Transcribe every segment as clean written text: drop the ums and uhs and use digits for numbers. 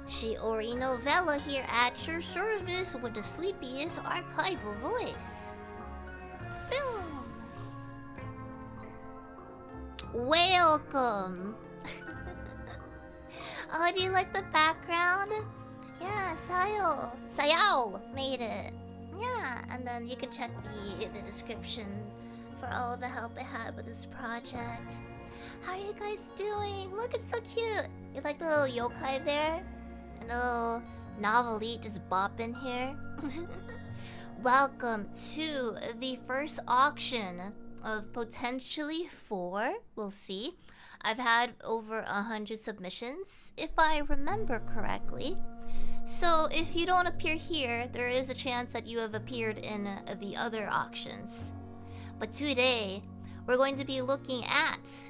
Shiori Novella here at your service with the sleepiest archival voice. Boom. Welcome. Oh, do you like the background? Yeah, Sayao made it. Yeah, and then you can check the description for all the help I had with this project. How are you guys doing? Look, it's so cute. You like the little yokai there? And the little novelty just bopping here? Welcome to the first auction of potentially 4. We'll see. I've had over 100 submissions, if I remember correctly. So if you don't appear here, there is a chance that you have appeared in the other auctions. But today, we're going to be looking at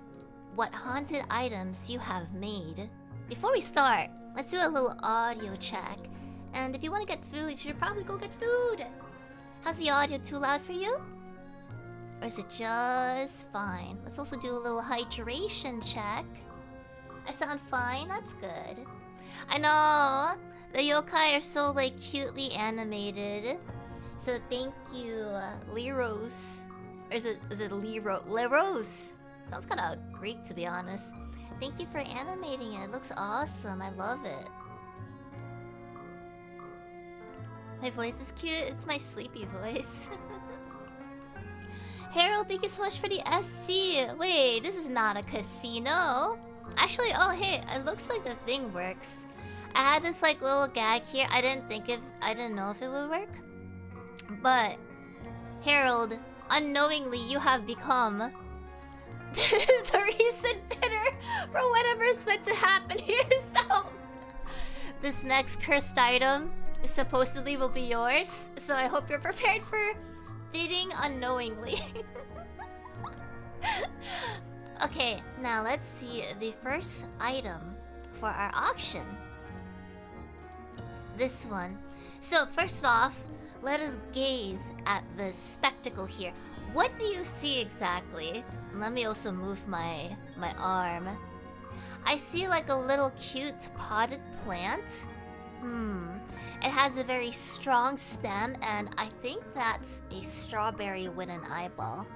what haunted items you have made. Before we start, let's do a little audio check. And if you want to get food, you should probably go get food. How's the audio too loud for you? Or is it just fine? Let's also do a little hydration check. I sound fine? That's good. I know! The yokai are so like cutely animated. So thank you, Leros. Or is it Leros? Sounds kind of Greek to be honest. Thank you for animating it. It looks awesome. I love it. My voice is cute. It's my sleepy voice. Harold, thank you so much for the SC. Wait, this is not a casino. Actually, oh hey, it looks like the thing works. I had this like little gag here. I didn't know if it would work. But Harold, unknowingly you have become the recent bidder for whatever is meant to happen here. So this next cursed item supposedly will be yours. So I hope you're prepared for bidding unknowingly. Okay, now let's see the first item for our auction. This one. So first off, let us gaze at the spectacle here. What do you see exactly? Let me also move my arm. I see like a little cute potted plant. It has a very strong stem, and I think that's a strawberry with an eyeball.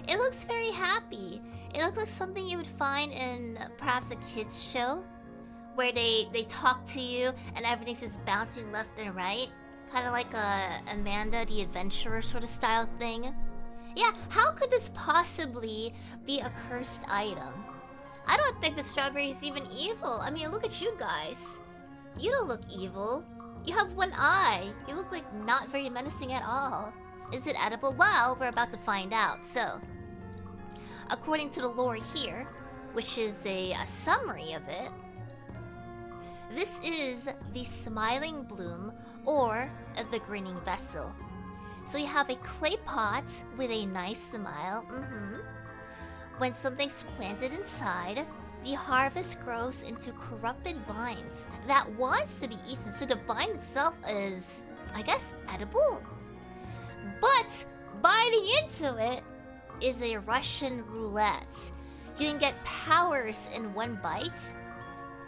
It looks very happy. It looks like something you would find in perhaps a kids show, where they talk to you and everything's just bouncing left and right. Kind of like a Amanda the Adventurer sort of style thing. Yeah, how could this possibly be a cursed item? I don't think the strawberry is even evil. I mean, look at you guys. You don't look evil. You have one eye. You look like not very menacing at all. Is it edible? Well, we're about to find out. So, according to the lore here, which is a summary of it, this is the Smiling Bloom or the Grinning Vessel. So you have a clay pot with a nice smile. When something's planted inside, the harvest grows into corrupted vines that wants to be eaten. So the vine itself is, I guess, edible. But biting into it is a Russian roulette. You can get powers in one bite,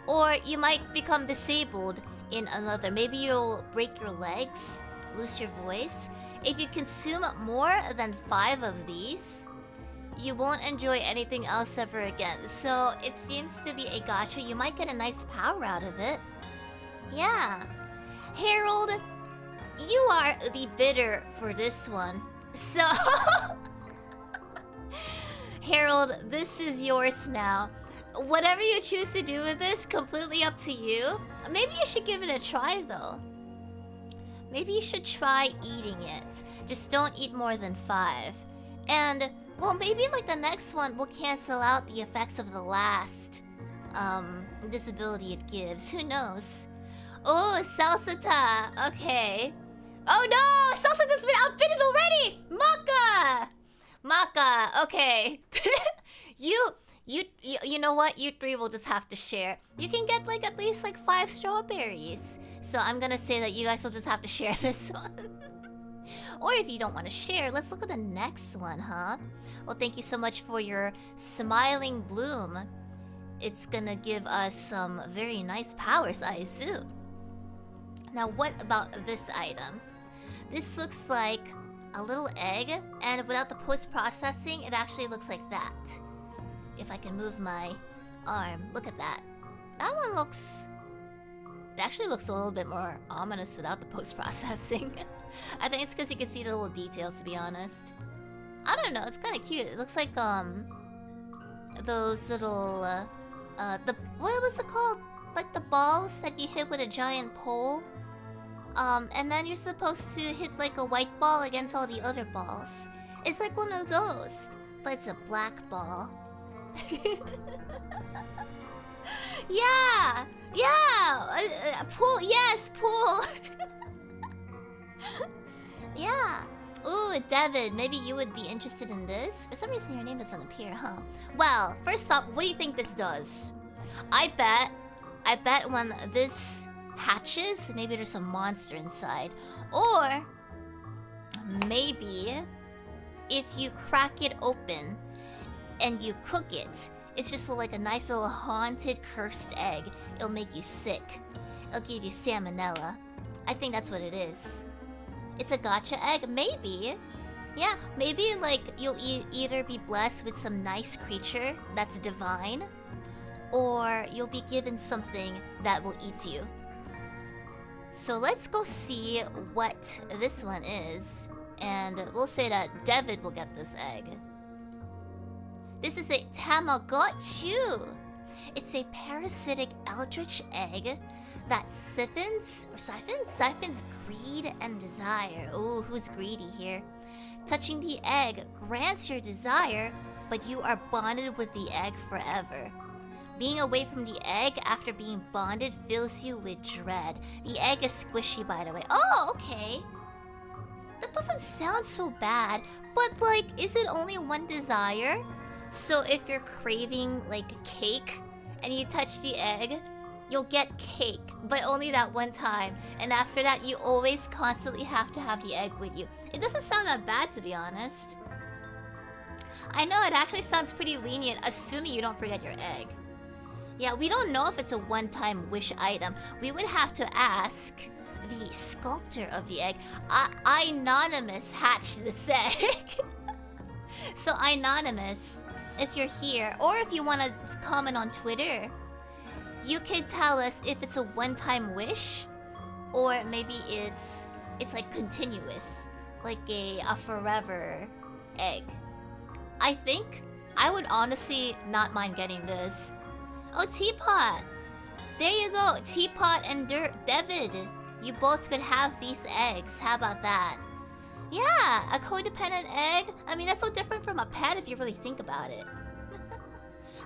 or you might become disabled in another. Maybe you'll break your legs, lose your voice. If you consume more than 5 of these, you won't enjoy anything else ever again. So it seems to be a gacha. You might get a nice power out of it. Yeah. Harold, you are the bidder for this one. So Harold, this is yours now. Whatever you choose to do with this, completely up to you. Maybe you should give it a try though. Maybe you should try eating it. Just don't eat more than 5. And, well, maybe like the next one will cancel out the effects of the last disability it gives. Who knows? Oh, Salsata. Okay. Oh no! Salsata's been outbidden already! Maka! Okay. You know what? You 3 will just have to share. You can get like at least like 5 strawberries. So I'm gonna say that you guys will just have to share this one. Or if you don't want to share, let's look at the next one, huh? Well, thank you so much for your Smiling Bloom. it's gonna give us some very nice powers, I assume. Now, what about this item? This looks like a little egg, and without the post-processing, it actually looks like that. If I can move my arm, look at that. That one looks... It actually looks a little bit more ominous without the post-processing. I think it's because you can see the little details, to be honest. I don't know, it's kind of cute. It looks like, those little, what was it called? Like the balls that you hit with a giant pole? And then you're supposed to hit like a white ball against all the other balls. It's like one of those, but it's a black ball. Yeah! Yeah! Pool, yes, pool! Yeah. Ooh, David, maybe you would be interested in this? For some reason your name doesn't appear, huh? Well, first off, what do you think this does? I bet when this hatches, maybe there's a monster inside. Or maybe if you crack it open and you cook it, it's just like a nice little haunted, cursed egg. It'll make you sick. It'll give you salmonella. I think that's what it is. It's a gacha egg? Maybe. Yeah, maybe like you'll either be blessed with some nice creature that's divine, or you'll be given something that will eat you. So let's go see what this one is, and we'll say that David will get this egg. This is a Tamagotchi. It's a parasitic eldritch egg that siphons greed and desire. Ooh, who's greedy here? Touching the egg grants your desire, but you are bonded with the egg forever. Being away from the egg after being bonded fills you with dread. The egg is squishy, by the way. Oh, okay. That doesn't sound so bad, but like, is it only one desire? So if you're craving like cake and you touch the egg, you'll get cake, but only that one time. And after that, you always constantly have to have the egg with you. It doesn't sound that bad, to be honest. I know, it actually sounds pretty lenient, assuming you don't forget your egg. Yeah, we don't know if it's a one-time wish item. We would have to ask the sculptor of the egg. Anonymous hatched this egg. So Anonymous, if you're here, or if you want to comment on Twitter, you can tell us if it's a one-time wish, or maybe it's like continuous, like a forever egg. I think I would honestly not mind getting this. Oh, Teapot! There you go, Teapot and David. You both could have these eggs. How about that? Yeah, a codependent egg. I mean, that's so different from a pet if you really think about it.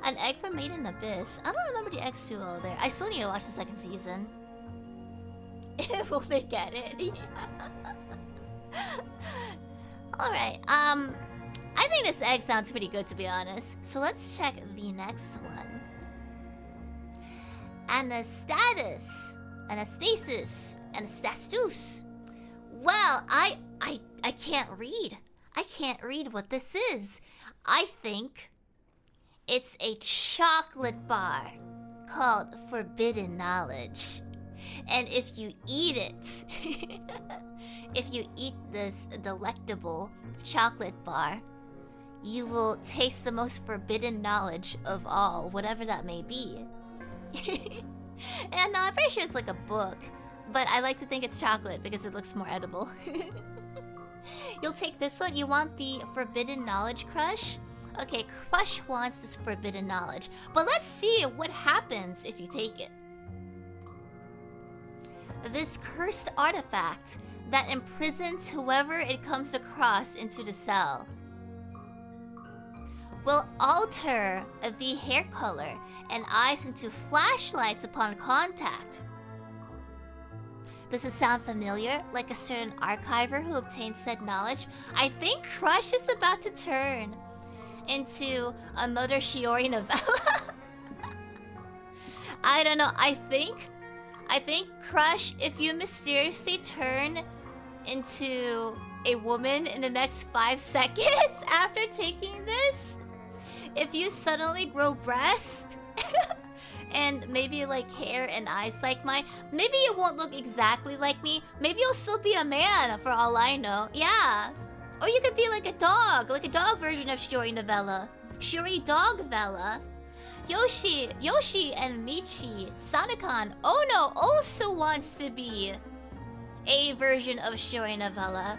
An egg from Made in Abyss. I don't remember the eggs too well there. I still need to watch the second season. Will they get it? Alright, I think this egg sounds pretty good, to be honest. So let's check the next one. Anastasis. Well, I can't read. I can't read what this is. I think it's a chocolate bar called Forbidden Knowledge. And if you eat it, if you eat this delectable chocolate bar, you will taste the most forbidden knowledge of all, whatever that may be. And I'm pretty sure it's like a book, but I like to think it's chocolate because it looks more edible. You'll take this one? You want the Forbidden Knowledge, Crush? Okay, Crush wants this Forbidden Knowledge, but let's see what happens if you take it. This cursed artifact that imprisons whoever it comes across into the cell will alter the hair color and eyes into flashlights upon contact. Does it sound familiar, like a certain archiver who obtained said knowledge? I think Crush is about to turn into another Shiori novella. I don't know, I think Crush, if you mysteriously turn into a woman in the next 5 seconds after taking this, if you suddenly grow breasts And maybe like hair and eyes like mine. Maybe it won't look exactly like me. Maybe you'll still be a man for all I know. Yeah. Or you could be like a dog version of Shiori Novella. Shiori Dogvella. Yoshi and Michi, Sanakan, Ono also wants to be a version of Shiori Novella.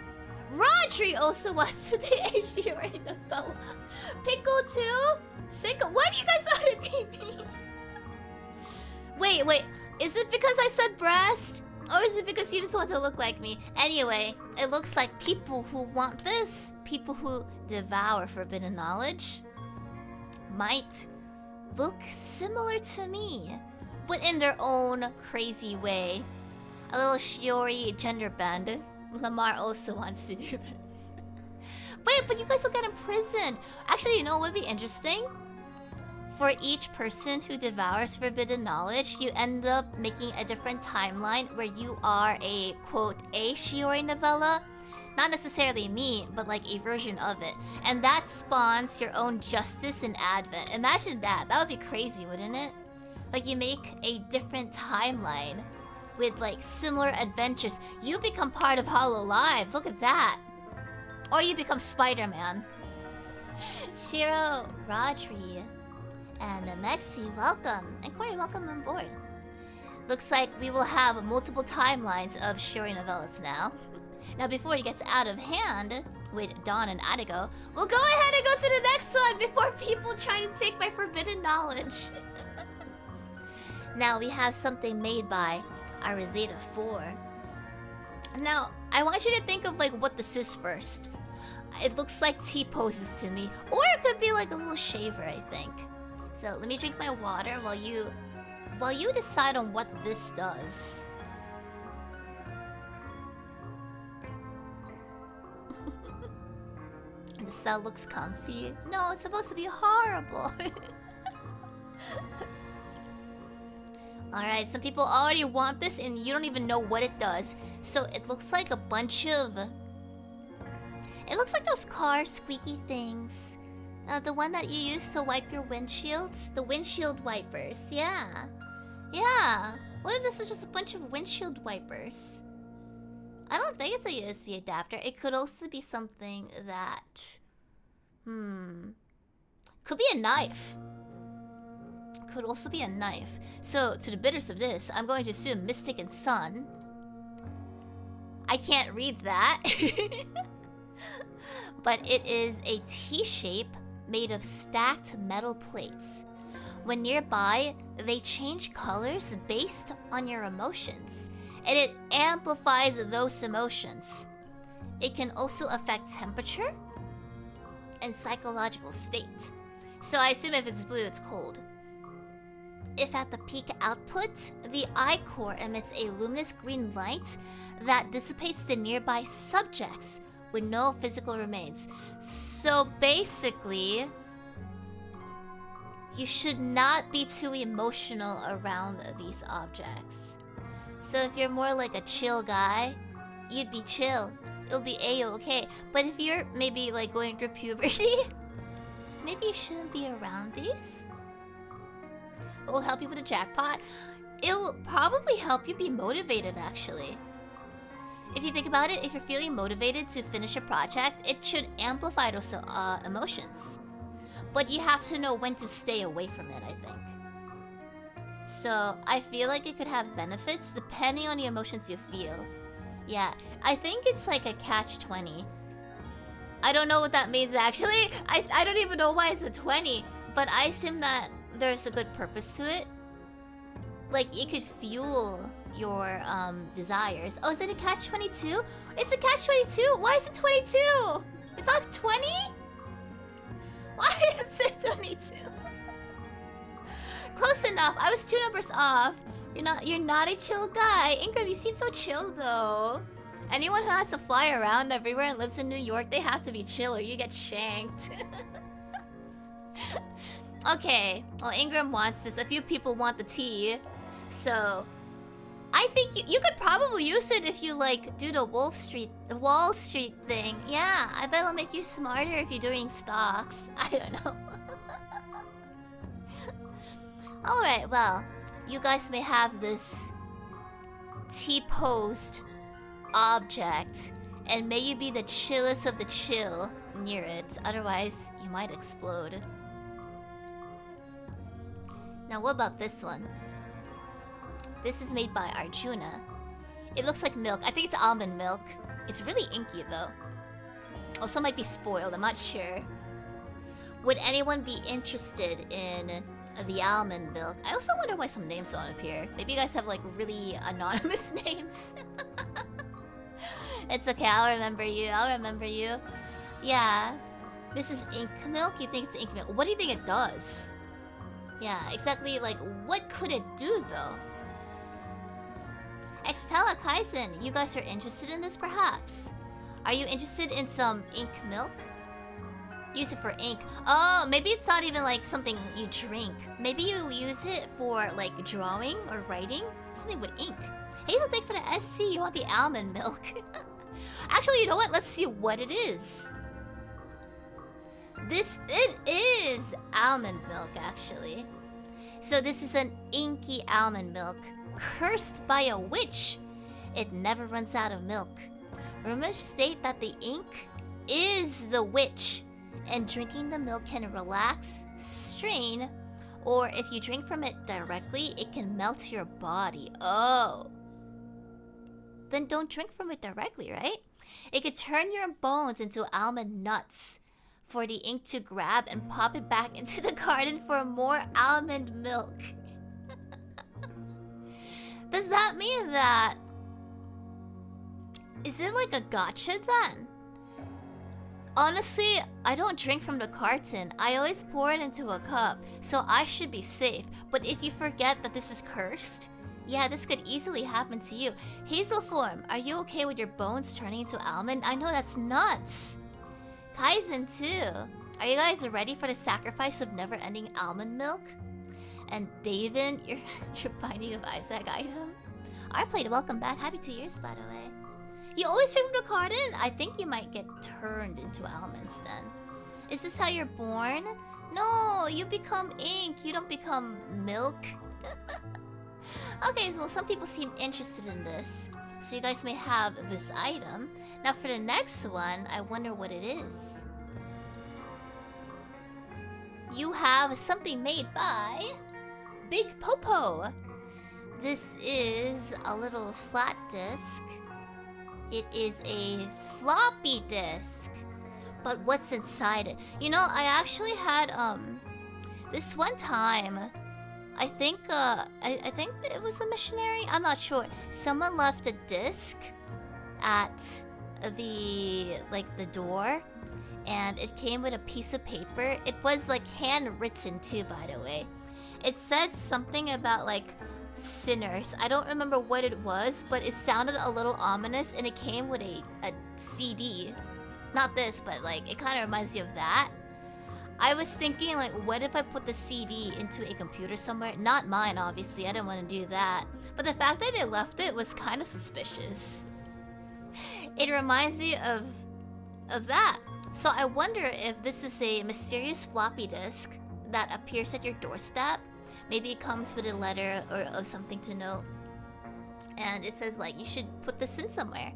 Rodri also wants to be a Shiori Novella. Pickle too? Sicko, why do you guys want to be me? Wait, is it because I said breast? Or is it because you just want to look like me? Anyway, it looks like people who want this, people who devour forbidden knowledge, might look similar to me, but in their own crazy way. A little Shiori gender bend. Lamar also wants to do this. Wait, but you guys will get imprisoned. Actually, you know what would be interesting? For each person who devours forbidden knowledge, you end up making a different timeline where you are a, quote, a Shiori Novella. Not necessarily me, but like a version of it. And that spawns your own justice and advent. Imagine that. That would be crazy, wouldn't it? Like you make a different timeline with like similar adventures. You become part of Hololive. Look at that. Or you become Spider-Man. Shiro, Rodri, and Mexi, welcome. And Corey, welcome on board. Looks like we will have multiple timelines of Shiori Novellas now. Now, before it gets out of hand with Dawn and Adigo, we'll go ahead and go to the next one before people try to take my forbidden knowledge. Now, we have something made by Arizeta 4. Now, I want you to think of like what this is first. It looks like T-poses to me. Or it could be like a little shaver, I think. So, let me drink my water while you decide on what this does. The cell looks comfy. No, it's supposed to be horrible. Alright, some people already want this and you don't even know what it does. So it looks like a bunch of... It looks like those car squeaky things. The one that you use to wipe your windshields? The windshield wipers, yeah. Yeah. What if this is just a bunch of windshield wipers? I don't think it's a USB adapter. It could also be something that... Could be a knife. Could also be a knife. So, to the bitters of this, I'm going to assume Mistaken Sun. I can't read that. But it is a T-shape made of stacked metal plates. When nearby, they change colors based on your emotions. And it amplifies those emotions. It can also affect temperature and psychological state. So I assume if it's blue, it's cold. If at the peak output, the eye core emits a luminous green light that dissipates the nearby subjects with no physical remains. So basically, you should not be too emotional around these objects. So if you're more like a chill guy, you'd be chill. It'll be a-okay. But if you're maybe like going through puberty, maybe you shouldn't be around these. It will help you with the jackpot. It'll probably help you be motivated, actually. If you think about it, if you're feeling motivated to finish a project, it should amplify those emotions. But you have to know when to stay away from it, I think. So, I feel like it could have benefits depending on the emotions you feel. Yeah, I think it's like a catch-20. I don't know what that means, actually. I don't even know why it's a 20. But I assume that there's a good purpose to it. Like, it could fuel your desires. Oh, is it a catch-22? It's a catch-22! Why is it 22? It's not 20? Why is it 22? Close enough. I was 2 numbers off. You're not a chill guy. Ingram, you seem so chill though. Anyone who has to fly around everywhere and lives in New York, they have to be chill or you get shanked. Okay, well Ingram wants this. A few people want the tea. So I think you could probably use it if you like do the Wall Street thing. Yeah, I bet it'll make you smarter if you're doing stocks. I don't know. well, you guys may have this T-posed object, and may you be the chillest of the chill near it, otherwise you might explode. Now what about this one? This is made by Arjuna. It looks like milk. I think it's almond milk. It's really inky though. Also might be spoiled, I'm not sure. Would anyone be interested in the almond milk? I also wonder why some names don't appear. Maybe you guys have like really anonymous names. It's okay, I'll remember you. I'll remember you. Yeah. This is ink milk? You think it's ink milk? What do you think it does? Yeah, exactly, like, what could it do, though? Extella Kaizen, you guys are interested in this, perhaps? Are you interested in some ink milk? Use it for ink. Oh, maybe it's not even, like, something you drink. Maybe you use it for, like, drawing or writing? Something with ink. Hazel, thank for the SC, you want the almond milk. Actually, you know what? Let's see what it is. It is almond milk, actually. So this is an inky almond milk, cursed by a witch. It never runs out of milk. Rumors state that the ink is the witch, and drinking the milk can relax, strain, or if you drink from it directly, it can melt your body. Oh. Then don't drink from it directly, right? It could turn your bones into almond nuts for the ink to grab and pop it back into the garden for more almond milk. Does that mean that... Is it like a gotcha then? Honestly, I don't drink from the carton. I always pour it into a cup, so I should be safe. But if you forget that this is cursed, yeah, this could easily happen to you. Hazelform, are you okay with your bones turning into almond? I know that's nuts. Kaizen too. Are you guys ready for the sacrifice of never-ending almond milk? And David, your Binding of Isaac item. I played welcome back. Happy 2 years, by the way. You always drink from the carton? I think you might get turned into almonds then. Is this how you're born? No, you become ink. You don't become milk. Okay, well, some people seem interested in this, so you guys may have this item. Now for the next one, I wonder what it is. You have something made by Big Popo. This is a little flat disc. It is a floppy disk. But what's inside it? You know, I actually had this one time, I think it was a missionary, I'm not sure. Someone left a disc at the door, and it came with a piece of paper. It was like handwritten too, by the way. It said something about like sinners. I don't remember what it was, but it sounded a little ominous, and it came with a CD. Not this, but like it kind of reminds you of that. I was thinking, like, what if I put the CD into a computer somewhere? Not mine, obviously. I didn't want to do that. But the fact that they left it was kind of suspicious. It reminds me of that. So I wonder if this is a mysterious floppy disk that appears at your doorstep. Maybe it comes with a letter or something to note. And it says, like, you should put this in somewhere.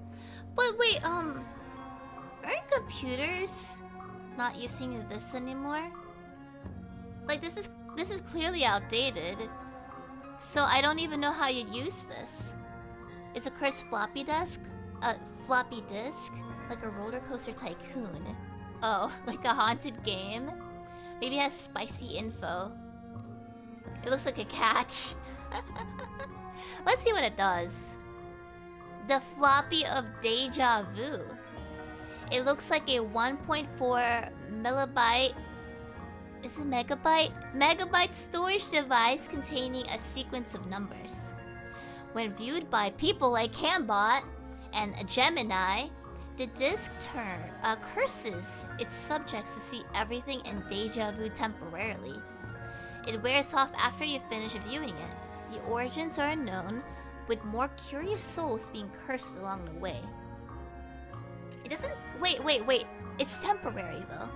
But wait, aren't computers not using this anymore? Like, this is clearly outdated. So I don't even know how you'd use this. It's a cursed floppy disk? A floppy disk? Like a roller coaster tycoon. Oh, like a haunted game? Maybe it has spicy info. It looks like a catch. Let's see what it does. The floppy of deja vu. It looks like a 1.4 millibyte... Is it megabyte? Megabyte storage device containing a sequence of numbers. When viewed by people like Cambot and Gemini, the disk curses its subjects to see everything in deja vu temporarily. It wears off after you finish viewing it. The origins are unknown, with more curious souls being cursed along the way. It doesn't... Wait. It's temporary, though.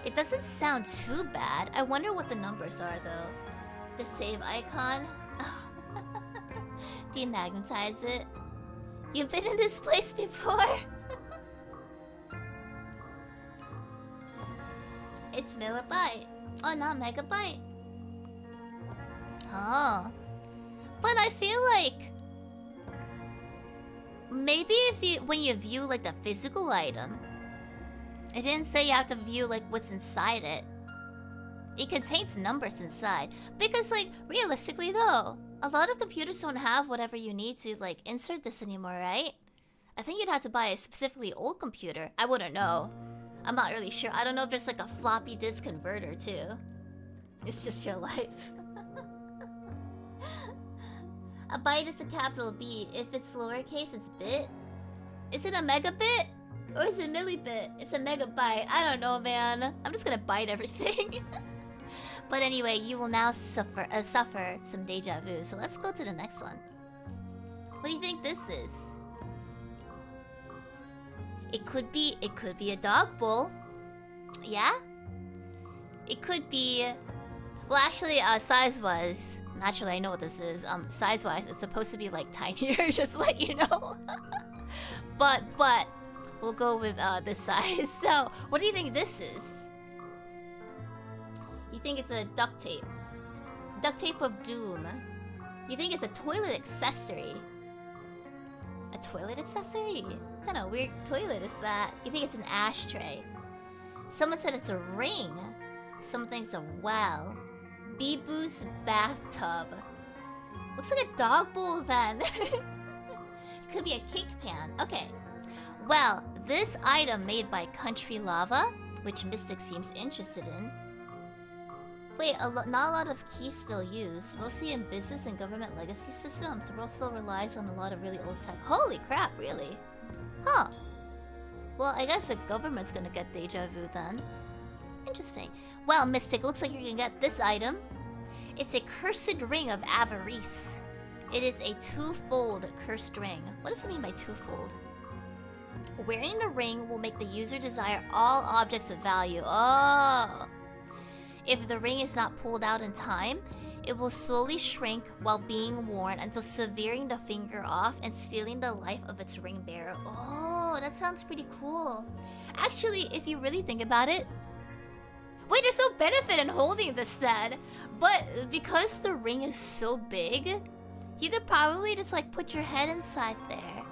It doesn't sound too bad. I wonder what the numbers are though. The save icon. Demagnetize it. You've been in this place before. It's millibyte. Oh, not megabyte. Oh. But I feel like maybe when you view like the physical item, it didn't say you have to view like what's inside it. It contains numbers inside. Because like realistically though, a lot of computers don't have whatever you need to like insert this anymore, right? I think you'd have to buy a specifically old computer. I wouldn't know. I'm not really sure. I don't know if there's like a floppy disk converter too. It's just your life. A byte is a capital B. If it's lowercase, it's bit. Is it a megabit? Or is it millibit? It's a megabyte. I don't know, man. I'm just gonna bite everything. But anyway, you will now suffer some deja vu. So let's go to the next one. What do you think this is? It could be a dog bowl. Yeah? It could be... Well, actually, size-wise... Naturally, I know what this is. Size-wise, it's supposed to be, like, tinier, just to let you know. But, we'll go with, this size. So, what do you think this is? You think it's a duct tape. Duct tape of doom. You think it's a toilet accessory. A toilet accessory? What kind of weird toilet is that? You think it's an ashtray. Someone said it's a ring. Someone thinks a well. Bee-Boo's bathtub. Looks like a dog bowl then. It could be a cake pan. Okay. Well, this item made by Country Lava, which Mystic seems interested in. Wait, not a lot of keys still used. Mostly in business and government legacy systems. The world still relies on a lot of really old tech. Holy crap, really? Huh. Well, I guess the government's gonna get deja vu then. Interesting. Well, Mystic, looks like you're gonna get this item. It's a cursed ring of avarice. It is a two-fold cursed ring. What does it mean by two-fold? Wearing the ring will make the user desire all objects of value. Oh. If the ring is not pulled out in time, it will slowly shrink while being worn until severing the finger off and stealing the life of its ring bearer. Oh, that sounds pretty cool. Actually, if you really think about it, wait, there's no benefit in holding this then. But because the ring is so big, you could probably just like put your head inside there.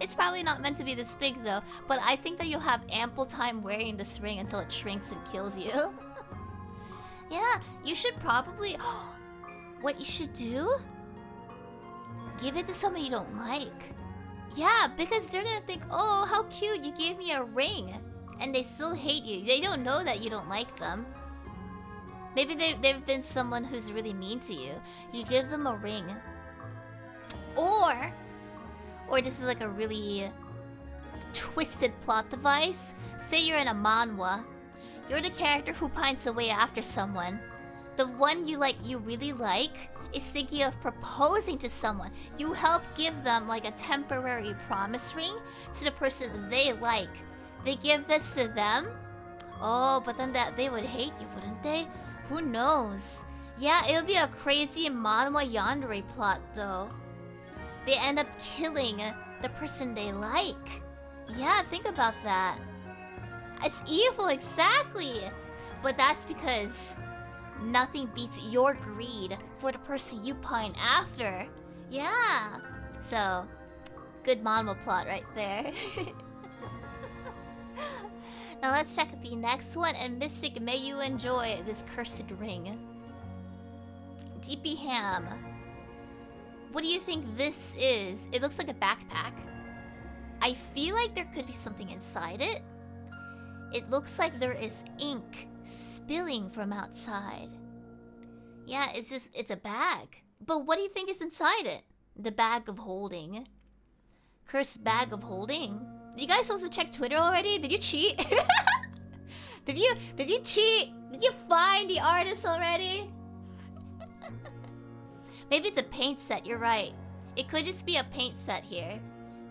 It's probably not meant to be this big though, but I think that you'll have ample time wearing this ring until it shrinks and kills you. Yeah, you should probably... What you should do? Give it to someone you don't like. Yeah, because they're gonna think, oh, how cute, you gave me a ring. And they still hate you. They don't know that you don't like them. Maybe they've been someone who's really mean to you. You give them a ring. Or this is like a really twisted plot device. Say you're in a manhwa. You're the character who pines away after someone. The one you really like is thinking of proposing to someone. You help give them like a temporary promise ring to the person they like. They give this to them. Oh, but then they would hate you, wouldn't they? Who knows? Yeah, it would be a crazy manhwa yandere plot though. They end up killing the person they like. Yeah, think about that. It's evil, exactly. But that's because nothing beats your greed for the person you pine after. Yeah. So, good manhwa plot right there. Now let's check the next one, and Mystic, may you enjoy this cursed ring. DP Ham. What do you think this is? It looks like a backpack. I feel like there could be something inside it. It looks like there is ink spilling from outside. Yeah, it's a bag. But what do you think is inside it? The bag of holding. Cursed bag of holding. You guys supposed to check Twitter already? Did you cheat? Did you cheat? Did you find the artist already? Maybe it's a paint set, you're right. It could just be a paint set here.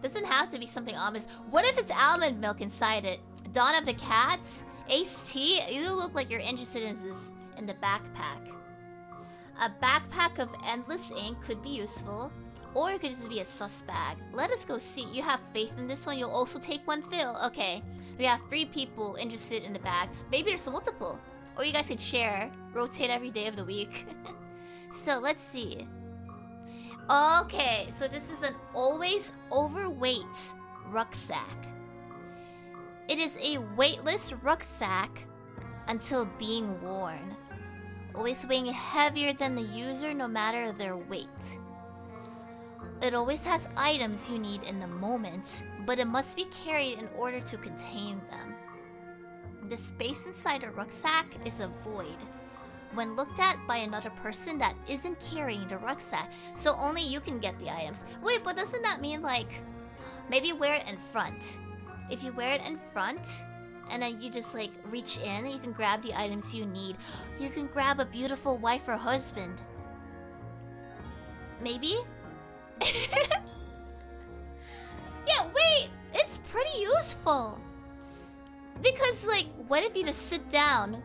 Doesn't have to be something ominous. What if it's almond milk inside it? Dawn of the Cats. Ace T, you look like you're interested in the backpack. A backpack of endless ink could be useful, or it could just be a sus bag. Let us go see. You have faith in this one. You'll also take one, Phil. Okay, we have 3 people interested in the bag. Maybe there's multiple, or you guys could share, rotate every day of the week. So let's see. Okay, so this is an always overweight rucksack. It is a weightless rucksack until being worn. Always weighing heavier than the user no matter their weight. It always has items you need in the moment, but it must be carried in order to contain them. The space inside a rucksack is a void when looked at by another person that isn't carrying the rucksack, so only you can get the items. Wait, but doesn't that mean, like, maybe wear it in front? If you wear it in front, and then you just, like, reach in, you can grab the items you need. You can grab a beautiful wife or husband. Maybe? Yeah, wait! It's pretty useful! Because, like, what if you just sit down?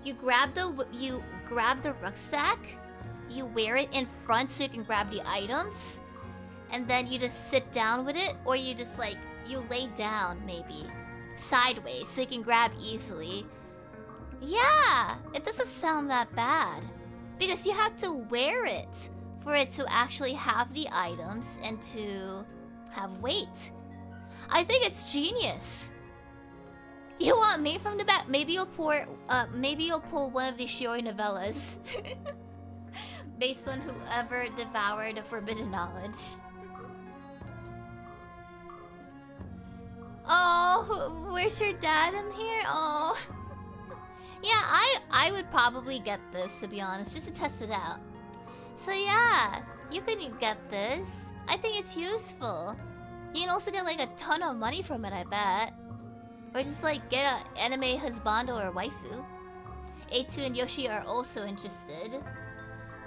You grab the rucksack, you wear it in front so you can grab the items, and then you just sit down with it, or you just, like, you lay down, maybe, sideways, so you can grab easily. Yeah, it doesn't sound that bad. Because you have to wear it for it to actually have the items and to have weight. I think it's genius. You want me from the back? Maybe you'll pull one of the Shiori novellas. Based on whoever devoured the forbidden knowledge. Oh, where's your dad in here? Oh. Yeah, I would probably get this, to be honest, just to test it out. So yeah, you can get this. I think it's useful. You can also get like a ton of money from it, I bet. Or just like get an anime husbando or waifu. A2 and Yoshi are also interested.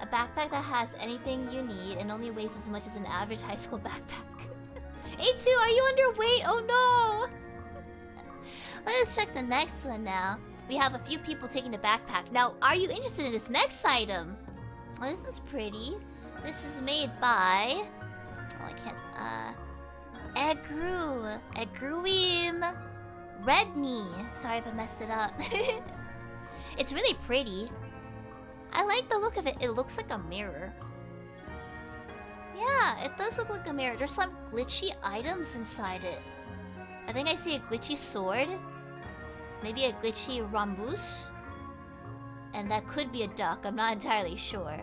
A backpack that has anything you need and only weighs as much as an average high school backpack. A2, are you underweight? Oh no! Let's check the next one now. We have a few people taking the backpack. Now, are you interested in this next item? Oh, this is pretty. This is made by... Oh, I can't... Egruim Redney. Sorry if I messed it up. It's really pretty. I like the look of it. It looks like a mirror. Yeah, it does look like a mirror. There's some glitchy items inside it. I think I see a glitchy sword. Maybe a glitchy rambus. And that could be a duck. I'm not entirely sure.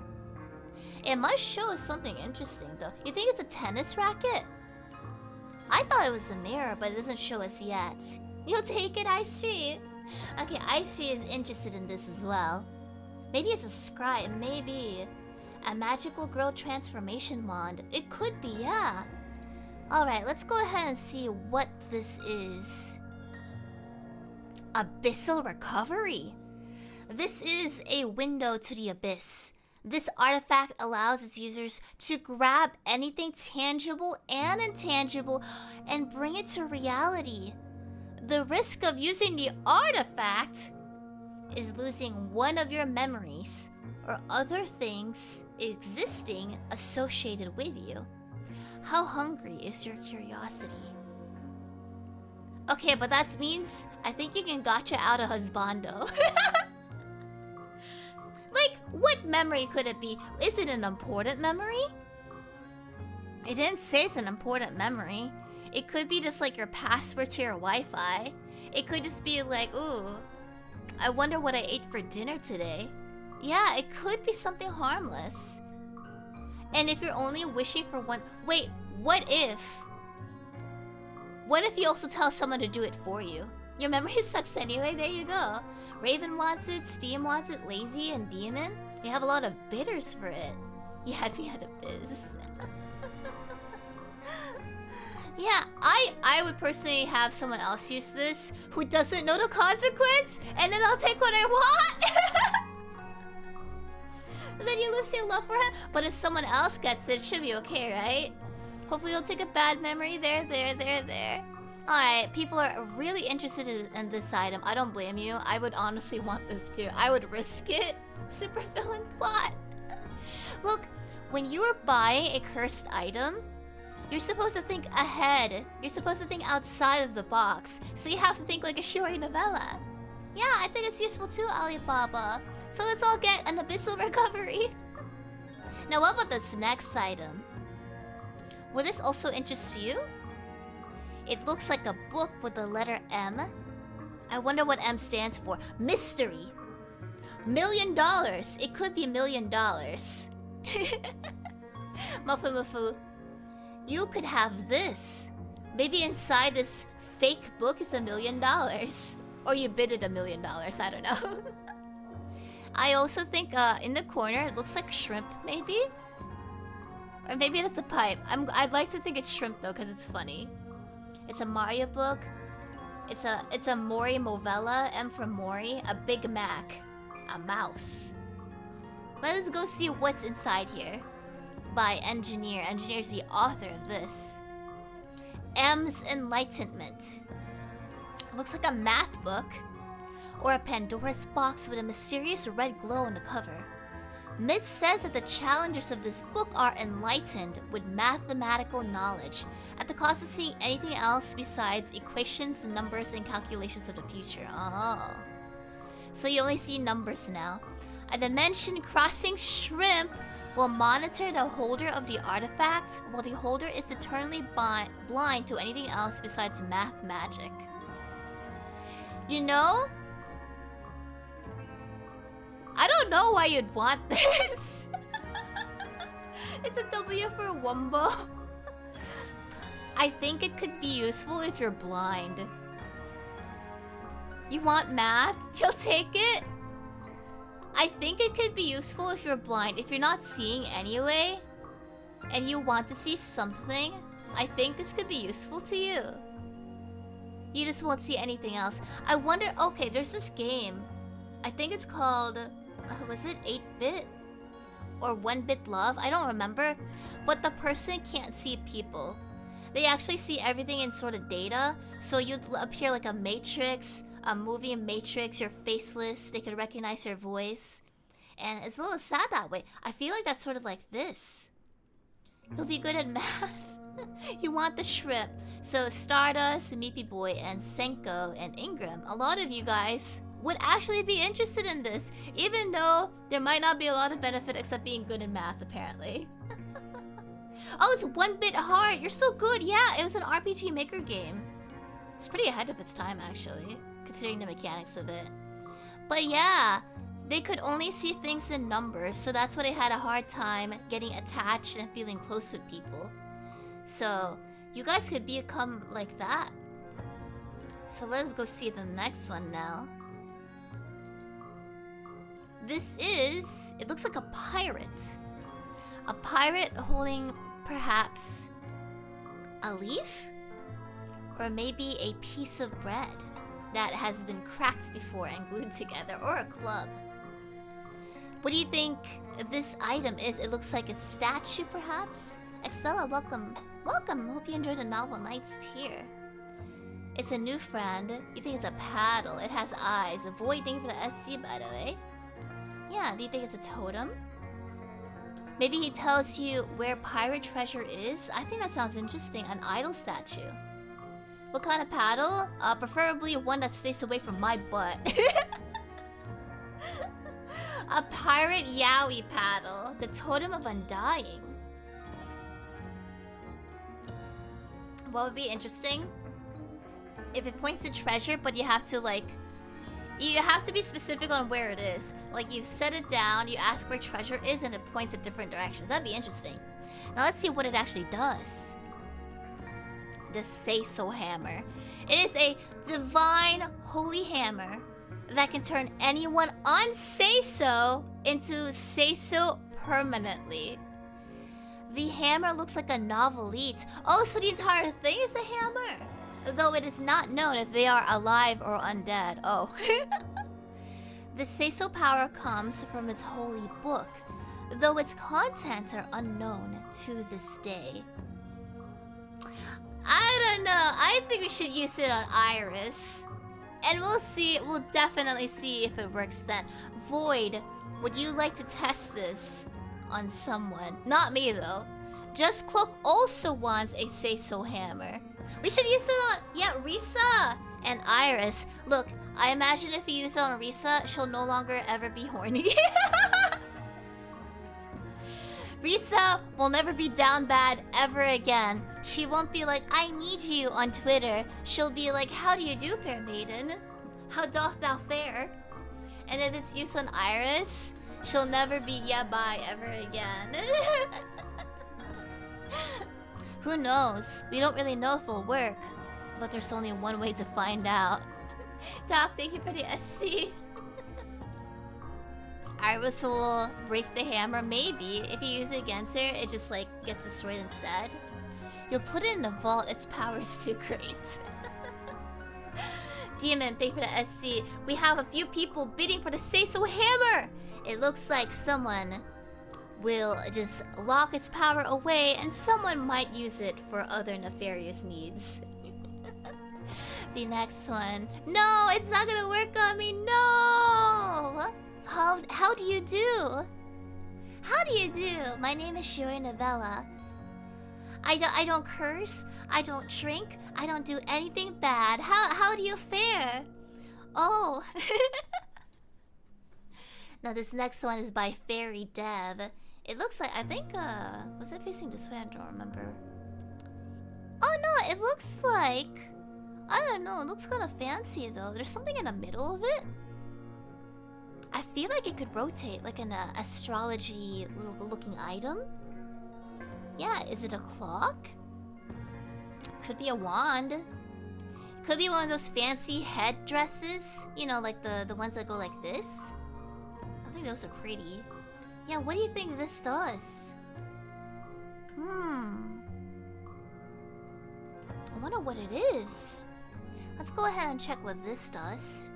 It must show us something interesting, though. You think it's a tennis racket? I thought it was a mirror, but it doesn't show us yet. You'll take it, Ice Tree? Okay, Ice Tree is interested in this as well. Maybe it's a scribe, maybe. A magical girl transformation wand. It could be, yeah. Alright, let's go ahead and see what this is. Abyssal recovery. This is a window to the abyss. This artifact allows its users to grab anything tangible and intangible and bring it to reality. The risk of using the artifact is losing one of your memories or other things existing associated with you. How hungry is your curiosity? Okay, but that means I think you can gotcha out a husbando. Like, what memory could it be? Is it an important memory? It didn't say it's an important memory. It could be just like your password to your Wi-Fi. It could just be like, ooh, I wonder what I ate for dinner today. Yeah, it could be something harmless. And if you're only wishing for one... Wait, what if? What if you also tell someone to do it for you? Your memory sucks anyway, there you go. Raven wants it, Steam wants it, Lazy and Demon. You have a lot of bidders for it. You had me at a biz. Yeah, I would personally have someone else use this who doesn't know the consequence, and then I'll take what I want. Then you lose your love for him. But if someone else gets it, it should be okay, right? Hopefully you'll take a bad memory there. Alright, people are really interested in this item. I don't blame you. I would honestly want this too. I would risk it. Super villain plot. Look, when you are buying a cursed item, you're supposed to think ahead. You're supposed to think outside of the box. So you have to think like a Shiori novella. Yeah, I think it's useful too, Alibaba. So let's all get an abyssal recovery. Now what about this next item? Will this also interest you? It looks like a book with the letter M. I wonder what M stands for. Mystery. $1 million. It could be $1 million. Mufu. You could have this. Maybe inside this fake book is $1 million. Or you bid it $1 million. I don't know. I also think in the corner it looks like shrimp, maybe? Or maybe that's a pipe. I'd like to think it's shrimp though, because it's funny. It's a Mario book. It's a Mori Novella. M for Mori. A Big Mac. A mouse. Let us go see what's inside here. By Engineer. Engineer's the author of this. M's Enlightenment. Looks like a math book. Or a Pandora's box with a mysterious red glow on the cover. Myth says that the challengers of this book are enlightened with mathematical knowledge at the cost of seeing anything else besides equations, numbers, and calculations of the future. Oh. So you only see numbers now. A dimension crossing shrimp will monitor the holder of the artifact, while the holder is eternally blind to anything else besides math magic. You know? I don't know why you'd want this. It's a W for Wumbo. I think it could be useful if you're blind. You want math? You'll take it? I think it could be useful if you're blind. If you're not seeing anyway, and you want to see something, I think this could be useful to you. You just won't see anything else. I wonder, okay, there's this game. I think it's called, was it 8-bit? Or 1-bit love? I don't remember. But the person can't see people. They actually see everything in sort of data. So you'd appear like a matrix, a movie matrix, you're faceless, they could recognize your voice. And it's a little sad that way. I feel like that's sort of like this. You'll be good at math. You want the shrimp. So Stardust, Meepy Boy, and Senko, and Ingram, a lot of you guys would actually be interested in this, even though there might not be a lot of benefit except being good in math, apparently. Oh, it's 1-bit hard. You're so good. Yeah, it was an RPG Maker game. It's pretty ahead of its time, actually, considering the mechanics of it. But yeah, they could only see things in numbers, so that's why they had a hard time getting attached and feeling close with people. So you guys could become like that. So let's go see the next one now. This is, it looks like a pirate. A pirate holding perhaps a leaf? Or maybe a piece of bread that has been cracked before and glued together, or a club. What do you think this item is? It looks like a statue perhaps? Estella, welcome. Welcome, hope you enjoyed the novel Night's Tear. It's a new friend. You think it's a paddle. It has eyes. Avoiding for the SC, by the way. Yeah, do you think it's a totem? Maybe he tells you where pirate treasure is? I think that sounds interesting. An idol statue. What kind of paddle? Preferably one that stays away from my butt. A pirate yaoi paddle. The totem of undying. What would be interesting? If it points to treasure, but you have to like... You have to be specific on where it is. Like you set it down, you ask where treasure is, and it points in different directions. That'd be interesting. Now let's see what it actually does. The Say-So Hammer. It is a divine holy hammer that can turn anyone on Say-So into Say-So permanently. The hammer looks like a novelette. Oh, so the entire thing is the hammer. Though it is not known if they are alive or undead. Oh. The Say-So power comes from its holy book, though its contents are unknown to this day. I don't know. I think we should use it on Iris. And we'll see. We'll definitely see if it works then. Void, would you like to test this on someone? Not me, though. Just Cloak also wants a say-so hammer. We should use it on... Yeah, Risa and Iris. Look, I imagine if you use it on Risa, she'll no longer ever be horny. Risa will never be down bad ever again. She won't be like, I need you on Twitter. She'll be like, how do you do, fair maiden? How doth thou fare? And if it's used on Iris, she'll never be yeah bye ever again. Who knows? We don't really know if it'll work. But there's only one way to find out. Doc, thank you for the SC. Iris will break the hammer, maybe. If you use it against her, it just like gets destroyed instead. You'll put it in the vault, its power's too great. Demon, thank you for the SC. We have a few people bidding for the say-so hammer! It looks like someone will just lock its power away and someone might use it for other nefarious needs. The next one. No, it's not gonna work on me, no! How do you do? How do you do? My name is Shiori Novella. I don't curse. I don't drink. I don't do anything bad. How do you fare? Oh. Now this next one is by Fairy Dev. It looks like, I think, was it facing this way? I don't remember. Oh no, it looks like, I don't know, it looks kind of fancy though. There's something in the middle of it. I feel like it could rotate, like an astrology looking item. Yeah, is it a clock? Could be a wand. Could be one of those fancy headdresses. You know, like the ones that go like this. I think those are pretty. Yeah, what do you think this does? I wonder what it is. Let's go ahead and check what this does.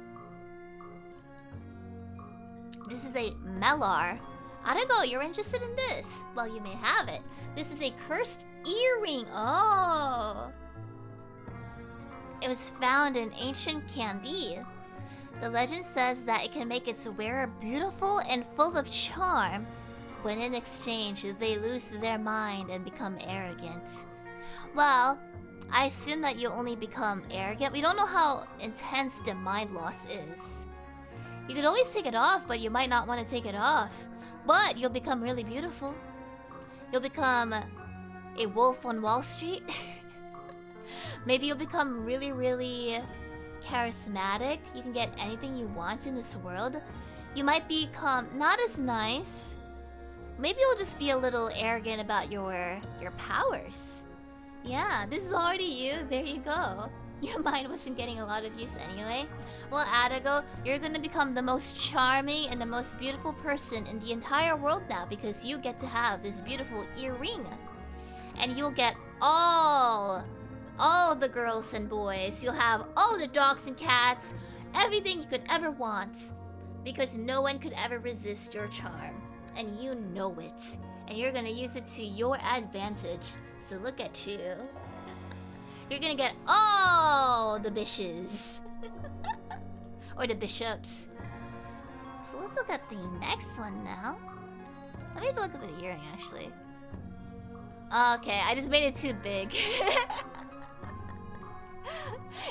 This is a Melar. Arago, you're interested in this? Well, you may have it. This is a cursed earring. Oh. It was found in ancient Candide. The legend says that it can make its wearer beautiful and full of charm, when in exchange they lose their mind and become arrogant. Well, I assume that you only become arrogant. We don't know how intense the mind loss is. You could always take it off, but you might not want to take it off. But you'll become really beautiful. You'll become a wolf on Wall Street. Maybe you'll become really, really charismatic. You can get anything you want in this world. You might become not as nice. Maybe you'll just be a little arrogant about your powers. Yeah, this is already you. There you go. Your mind wasn't getting a lot of use anyway. Well, Adago, you're gonna become the most charming and the most beautiful person in the entire world now because you get to have this beautiful earring. And you'll get all the girls and boys. You'll have all the dogs and cats, everything you could ever want. Because no one could ever resist your charm. And you know it. And you're gonna use it to your advantage. So look at you. You're gonna get all the bishes. Or the bishops. So let's look at the next one now. Let me look at the earring actually. Okay, I just made it too big.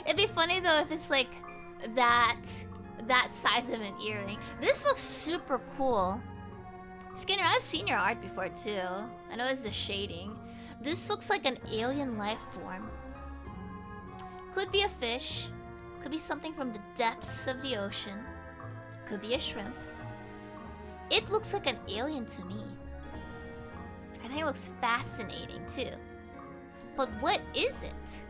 It'd be funny though if it's like that size of an earring. This looks super cool. Skinner, I've seen your art before too. I know it's the shading. This looks like an alien life form. Could be a fish. Could be something from the depths of the ocean. Could be a shrimp. It looks like an alien to me. I think it looks fascinating too. But what is it?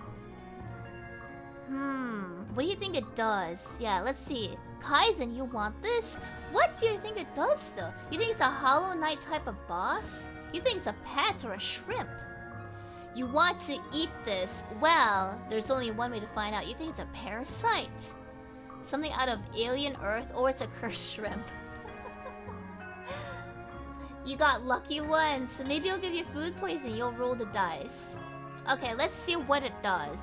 What do you think it does? Yeah, let's see. Kaizen, you want this? What do you think it does though? You think it's a Hollow Knight type of boss? You think it's a pet or a shrimp? You want to eat this? Well, there's only one way to find out. You think it's a parasite? Something out of alien Earth, or it's a cursed shrimp? You got lucky ones. So maybe it'll give you food poisoning. You'll roll the dice. Okay, let's see what it does.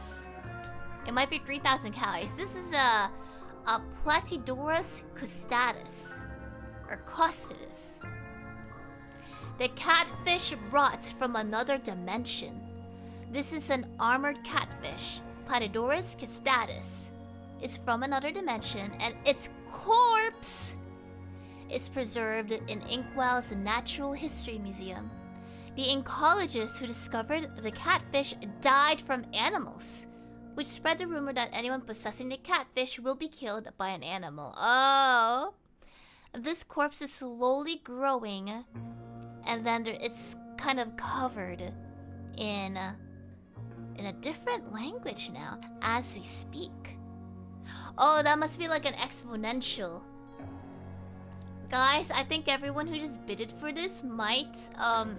It might be 3,000 calories. This is a Platydorus custatus. Or costidus. The catfish brought from another dimension. This is an armored catfish, Platydorus custatus. It's from another dimension, and its corpse is preserved in Inkwell's Natural History Museum. The oncologist who discovered the catfish died from animals, which spread the rumor that anyone possessing the catfish will be killed by an animal. Oh! This corpse is slowly growing, and then it's kind of covered in a different language now as we speak. Oh, that must be like an exponential. Guys, I think everyone who just bidded for this might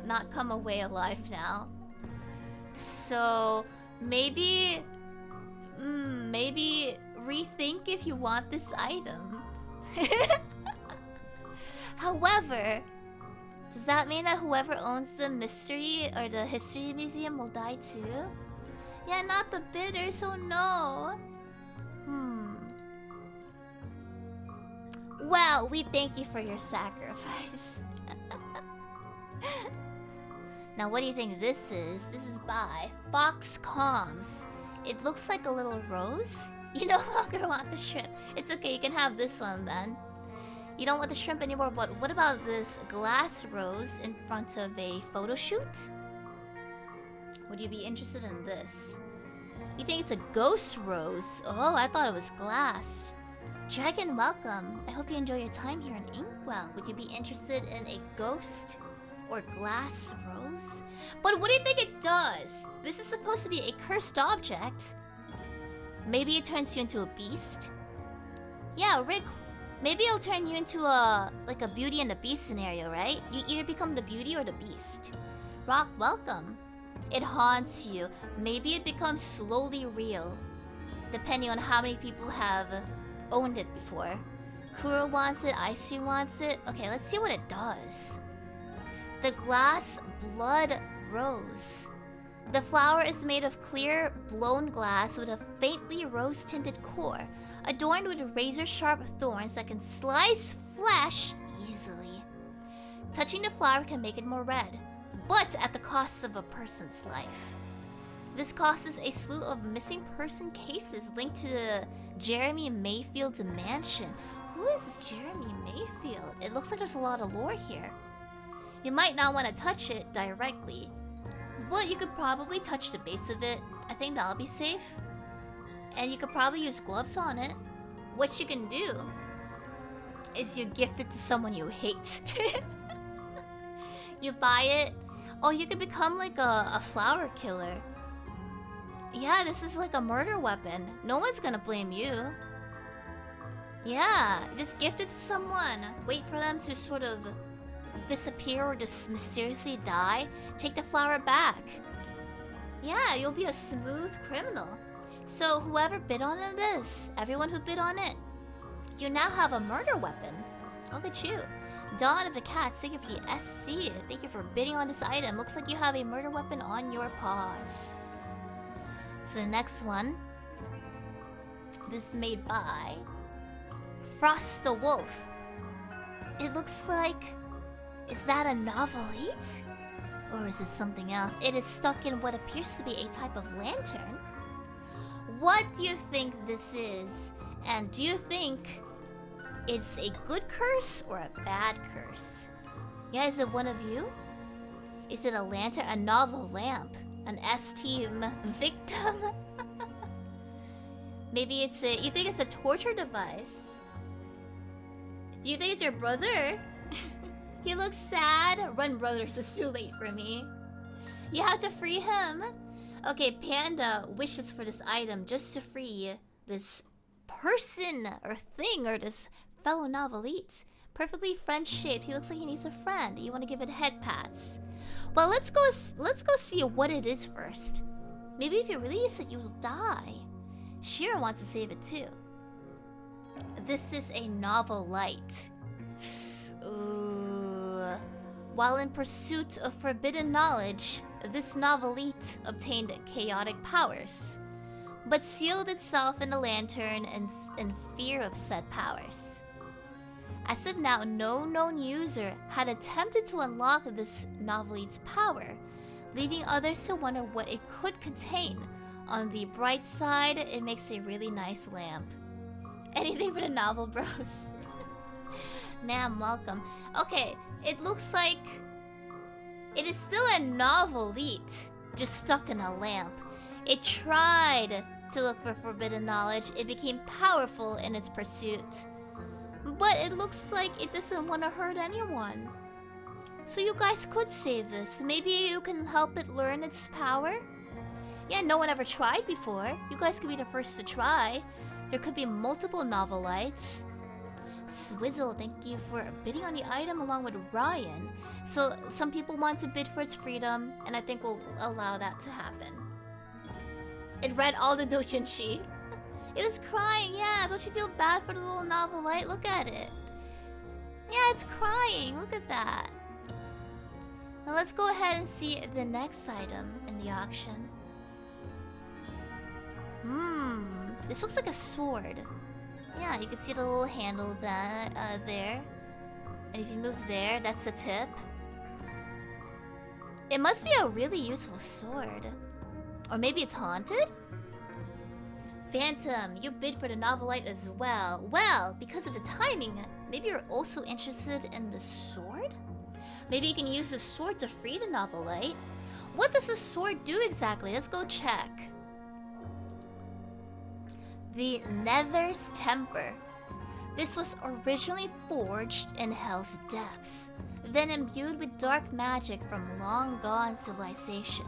not come away alive now. So maybe rethink if you want this item. However, does that mean that whoever owns the mystery or the history museum will die too? Yeah, not the bidder, so no. Well, we thank you for your sacrifice. Now, what do you think this is? This is by Fox Comms. It looks like a little rose. You no longer want the shrimp. It's okay, you can have this one then. You don't want the shrimp anymore, but what about this glass rose in front of a photo shoot? Would you be interested in this? You think it's a ghost rose? Oh, I thought it was glass. Dragon, welcome. I hope you enjoy your time here in Inkwell. Would you be interested in a ghost or glass rose? But what do you think it does? This is supposed to be a cursed object. Maybe it turns you into a beast? Yeah, Rick, maybe it'll turn you into a Beauty and the Beast scenario, right? You either become the beauty or the beast. Rock, welcome. It haunts you. Maybe it becomes slowly real, depending on how many people have owned it before. Kuro wants it, Ice Cream wants it. Okay, let's see what it does. The glass blood rose. The flower is made of clear, blown glass with a faintly rose-tinted core, adorned with razor-sharp thorns that can slice flesh easily. Touching the flower can make it more red, but at the cost of a person's life. This causes a slew of missing person cases linked to Jeremy Mayfield's mansion. Who is Jeremy Mayfield? It looks like there's a lot of lore here. You might not want to touch it directly, but you could probably touch the base of it. I think that'll be safe. And you could probably use gloves on it. What you can do is you gift it to someone you hate. You buy it. Oh, you could become like a flower killer. Yeah, this is like a murder weapon. No one's gonna blame you. Yeah, just gift it to someone. Wait for them to sort of disappear or just mysteriously die. Take the flower back. Yeah, you'll be a smooth criminal. So whoever bid on this, everyone who bid on it, you now have a murder weapon. Look at you. Dawn of the Cats, thank you for the SC. Thank you for bidding on this item. Looks like you have a murder weapon on your paws. So the next one, this is made by Frost the Wolf. It looks like, is that a novelite? Or is it something else? It is stuck in what appears to be a type of lantern. What do you think this is? And do you think it's a good curse or a bad curse? Yeah, is it one of you? Is it a lantern? A novel lamp? An S-team victim? Maybe it's a... You think it's a torture device? Do you think it's your brother? He looks sad. Run, brothers, it's too late for me. You have to free him. Okay, Panda wishes for this item just to free this person or thing or this fellow novelite. Perfectly friend-shaped. He looks like he needs a friend. You want to give it head pats. Well, let's go see what it is first. Maybe if you release it, you'll die. Shira wants to save it too. This is a novelite. Ooh. While in pursuit of forbidden knowledge, this novelite obtained chaotic powers, but sealed itself in a lantern in fear of said powers. As of now, no known user had attempted to unlock this novelite's power, leaving others to wonder what it could contain. On the bright side, it makes a really nice lamp. Anything for the novel bros. Nam, welcome. Okay, it looks like it is still a novelite, just stuck in a lamp. It tried to look for forbidden knowledge. It became powerful in its pursuit. But it looks like it doesn't want to hurt anyone. So you guys could save this. Maybe you can help it learn its power? Yeah, no one ever tried before. You guys could be the first to try. There could be multiple novelites. Swizzle, thank you for bidding on the item along with Ryan. So some people want to bid for its freedom, and I think we'll allow that to happen. It read all the doujinshi. It was crying, yeah. Don't you feel bad for the little novelite? Look at it. Yeah, it's crying. Look at that. Now let's go ahead and see the next item in the auction. This looks like a sword. Yeah, you can see the little handle there. And if you move there, that's the tip. It must be a really useful sword. Or maybe it's haunted? Phantom, you bid for the novelite as well. Well, because of the timing, maybe you're also interested in the sword? Maybe you can use the sword to free the novelite. What does the sword do exactly? Let's go check. The Nether's Temper. This was originally forged in Hell's depths, then imbued with dark magic from long-gone civilization.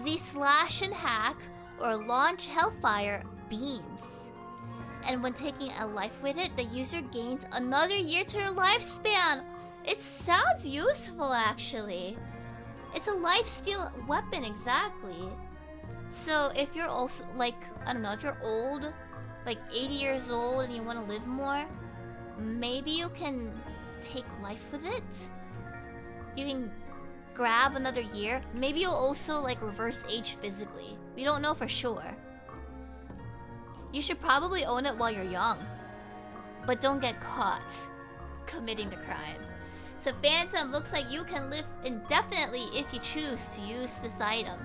The slash and hack or launch hellfire beams. And when taking a life with it, the user gains another year to their lifespan. It sounds useful, actually. It's a lifesteal weapon, exactly. So if you're also, like, I don't know, if you're old, like 80 years old and you want to live more, maybe you can take life with it? You can grab another year. Maybe you'll also, like, reverse age physically. We don't know for sure. You should probably own it while you're young. But don't get caught committing the crime. So Phantom, looks like you can live indefinitely if you choose to use this item.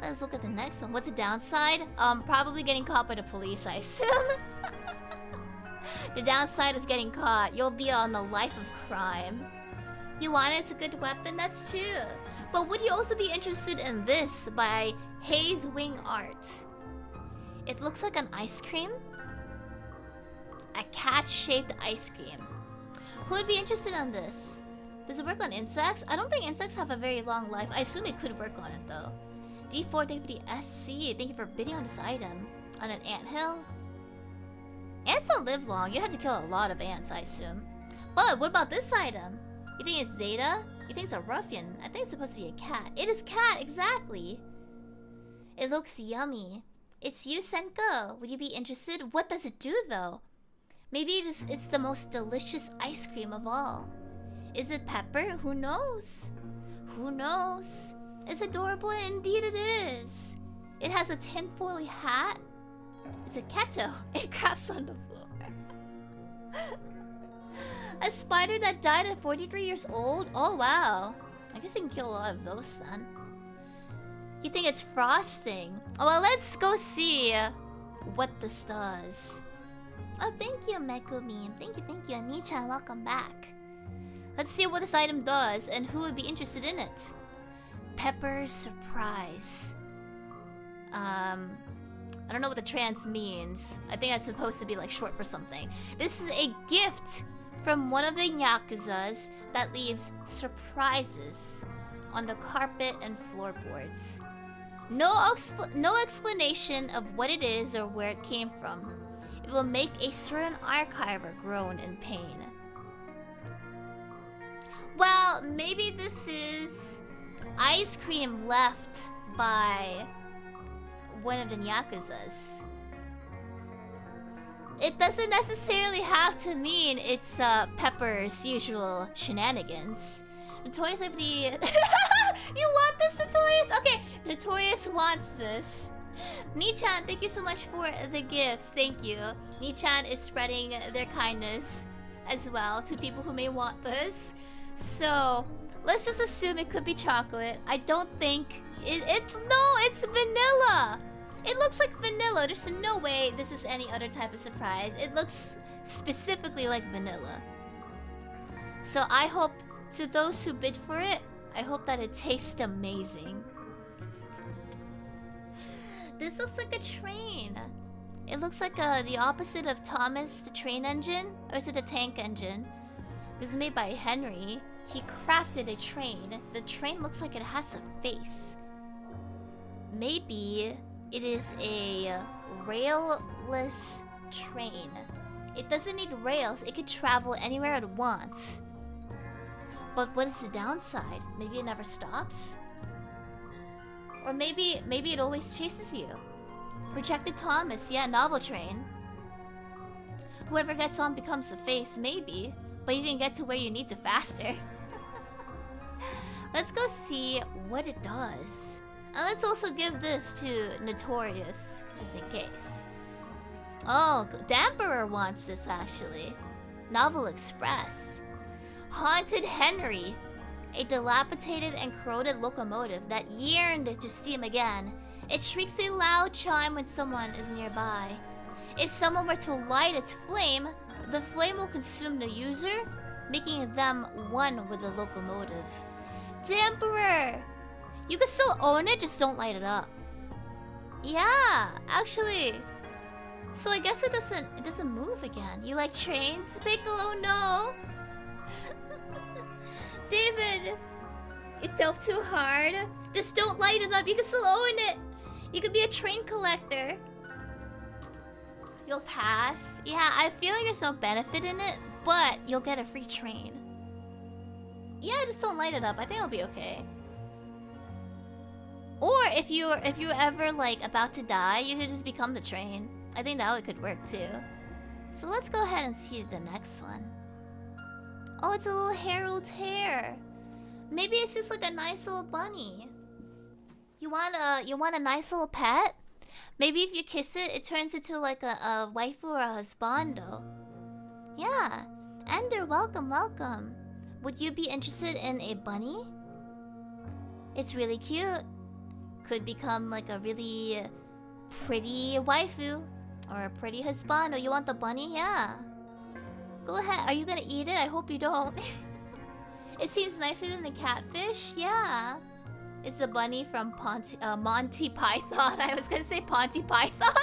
Let's look at the next one. What's the downside? Probably getting caught by the police, I assume. The downside is getting caught. You'll be on the life of crime. You want it? It's a good weapon? That's true. But would you also be interested in this by Haze Wing Art? It looks like an ice cream. A cat-shaped ice cream. Who would be interested in this? Does it work on insects? I don't think insects have a very long life. I assume it could work on it though. D4, thank you for the SC. Thank you for bidding on this item. On an anthill? Ants don't live long. You'd have to kill a lot of ants, I assume. But what about this item? You think it's Zeta? You think it's a ruffian? I think it's supposed to be a cat. It is cat, exactly. It looks yummy. It's you, Senko. Would you be interested? What does it do, though? Maybe it's the most delicious ice cream of all. Is it pepper? Who knows? Who knows? It's adorable, and indeed it is. It has a tinfoily hat. It's a keto. It crafts on the floor. A spider that died at 43 years old? Oh, wow. I guess you can kill a lot of those then. You think it's frosting? Oh, well, let's go see what this does. Oh, thank you, Megumi. Thank you. Ani-chan, welcome back. Let's see what this item does and who would be interested in it. Pepper's Surprise. I don't know what the trans means. I think that's supposed to be like short for something. This is a gift from one of the Yakuzas that leaves surprises on the carpet and floorboards. No explanation of what it is or where it came from. It will make a certain archiver groan in pain. Well, maybe this is ice cream left by one of the Yakuzas. It doesn't necessarily have to mean it's Pepper's usual shenanigans. Notorious for the You want this, Notorious? Okay, Notorious wants this. Nichan, thank you so much for the gifts. Thank you. Nichan is spreading their kindness as well to people who may want this. So let's just assume it could be chocolate. I don't think it's vanilla. It looks like vanilla. There's no way this is any other type of surprise. It looks specifically like vanilla. So I hope, to those who bid for it, I hope that it tastes amazing. This looks like a train. It looks like the opposite of Thomas the train engine. Or is it a tank engine? This is made by Henry. He crafted a train. The train looks like it has a face. Maybe it is a railless train. It doesn't need rails. It could travel anywhere it wants. But what is the downside? Maybe it never stops? Or maybe it always chases you. Rejected Thomas, yeah, novel train. Whoever gets on becomes the face, maybe. But you can get to where you need to faster. Let's go see what it does. And let's also give this to Notorious, just in case. Oh, Damperer wants this actually. Novel Express. Haunted Henry. A dilapidated and corroded locomotive that yearned to steam again. It shrieks a loud chime when someone is nearby. If someone were to light its flame, the flame will consume the user, making them one with the locomotive. Damperer! You can still own it, just don't light it up. Yeah, actually. So I guess it doesn't move again. You like trains? Piccolo, no! David! You delved too hard. Just don't light it up. You can still own it. You could be a train collector. You'll pass. Yeah, I feel like there's no benefit in it, but you'll get a free train. Yeah, just don't light it up. I think it'll be okay. Or if you're ever like about to die, you could just become the train. I think that could work too. So let's go ahead and see the next one. Oh, it's a little Harold's hair. Maybe it's just like a nice little bunny. You want a nice little pet? Maybe if you kiss it, it turns into like a waifu or a husbando. Yeah. Ender, welcome, welcome. Would you be interested in a bunny? It's really cute. Could become like a really pretty waifu or a pretty husbando. You want the bunny? Yeah. Go ahead. Are you gonna eat it? I hope you don't. It seems nicer than the catfish. Yeah. It's a bunny from Monty Python. I was gonna say Ponty Python.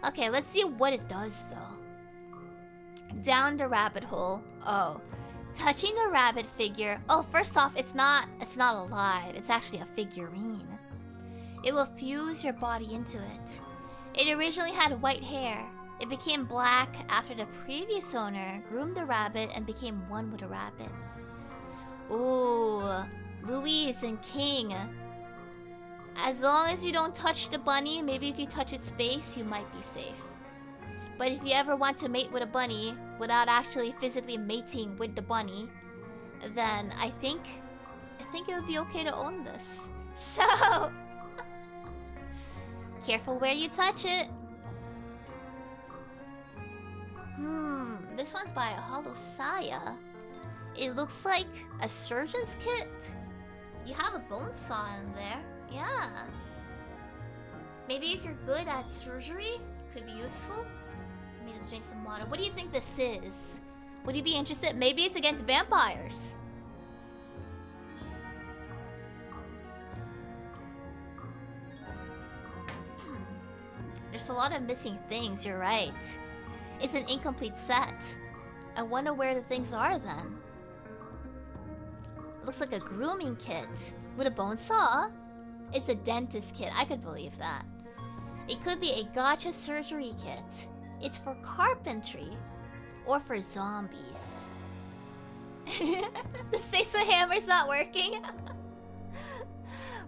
Okay, let's see what it does though. Down the rabbit hole. Oh. Touching a rabbit figure. Oh, first off, it's not alive. It's actually a figurine. It will fuse your body into it. It originally had white hair. It became black after the previous owner groomed the rabbit and became one with the rabbit. Ooh, Louise and King. As long as you don't touch the bunny, maybe if you touch its face, you might be safe. But if you ever want to mate with a bunny without actually physically mating with the bunny, then I think it would be okay to own this. So, careful where you touch it. This one's by Holosaya. It looks like a surgeon's kit. You have a bone saw in there. Yeah. Maybe if you're good at surgery, it could be useful. Let me just drink some water. What do you think this is? Would you be interested? Maybe it's against vampires. There's a lot of missing things, you're right. It's an incomplete set. I wonder where the things are then. It looks like a grooming kit with a bone saw. It's a dentist kit, I could believe that. It could be a gotcha surgery kit. It's for carpentry or for zombies. The Seiso hammer's not working.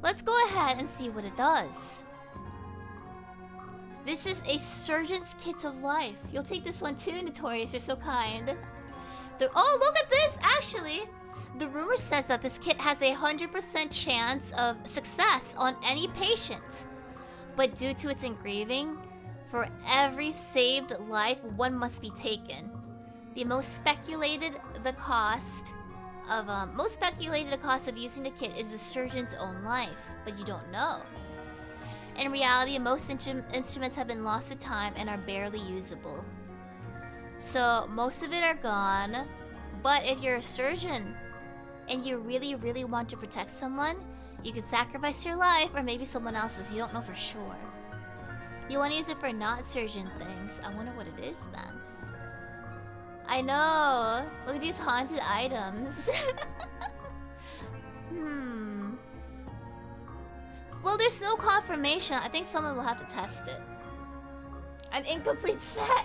Let's go ahead and see what it does. This is a surgeon's kit of life. You'll take this one too, Notorious. You're so kind. Oh, look at this! Actually, The rumor says that this kit has a 100% chance of success on any patient. But due to its engraving, for every saved life, one must be taken. The most speculated cost of using the kit is the surgeon's own life, but you don't know. In reality, most instruments have been lost to time and are barely usable. So most of it are gone, but if you're a surgeon and you really, really want to protect someone, you can sacrifice your life or maybe someone else's, you don't know for sure. You want to use it for not surgeon things. I wonder what it is then. I know! Look at these haunted items. Well, there's no confirmation. I think someone will have to test it. An incomplete set!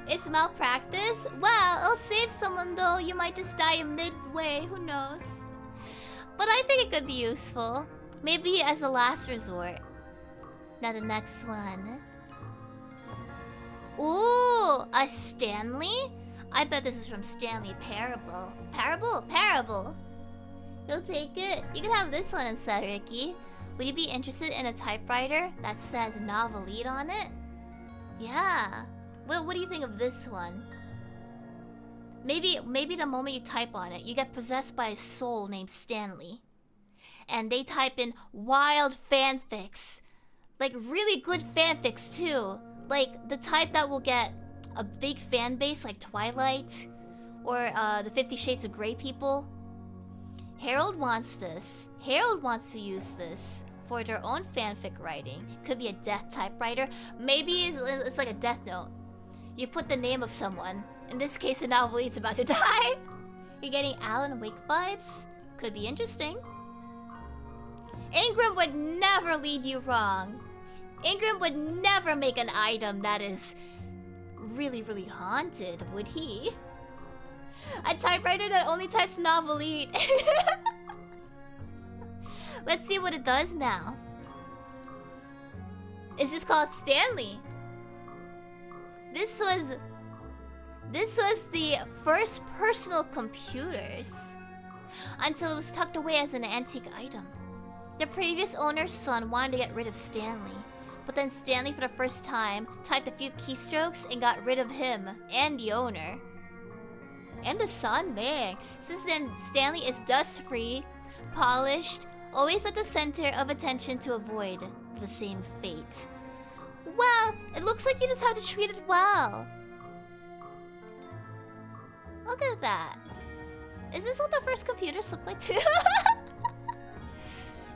It's malpractice? Well, it'll save someone though. You might just die midway. Who knows? But I think it could be useful. Maybe as a last resort. Now the next one. Ooh, a Stanley? I bet this is from Stanley Parable. Parable! You'll take it? You can have this one instead, Ricky. Would you be interested in a typewriter that says Novelite on it? Yeah. What do you think of this one? Maybe the moment you type on it, you get possessed by a soul named Stanley. And they type in wild fanfics. Like really good fanfics too. Like the type that will get a big fan base like Twilight or the 50 Shades of Grey people. Harold wants this. Harold wants to use this for their own fanfic writing. Could be a death typewriter. Maybe it's like a death note. You put the name of someone. In this case, the Novelite's about to die. You're getting Alan Wake vibes. Could be interesting. Ingram would never lead you wrong. Ingram would never make an item that is really, really haunted, would he? A typewriter that only types Novelite. Let's see what it does now. Is this called Stanley? This was the first personal computers until it was tucked away as an antique item. The previous owner's son wanted to get rid of Stanley, but then Stanley for the first time typed a few keystrokes and got rid of him and the owner. And the son, man. Since then, Stanley is dust-free, polished, always at the center of attention to avoid the same fate. Well, it looks like you just have to treat it well. Look at that. Is this what the first computers look like too?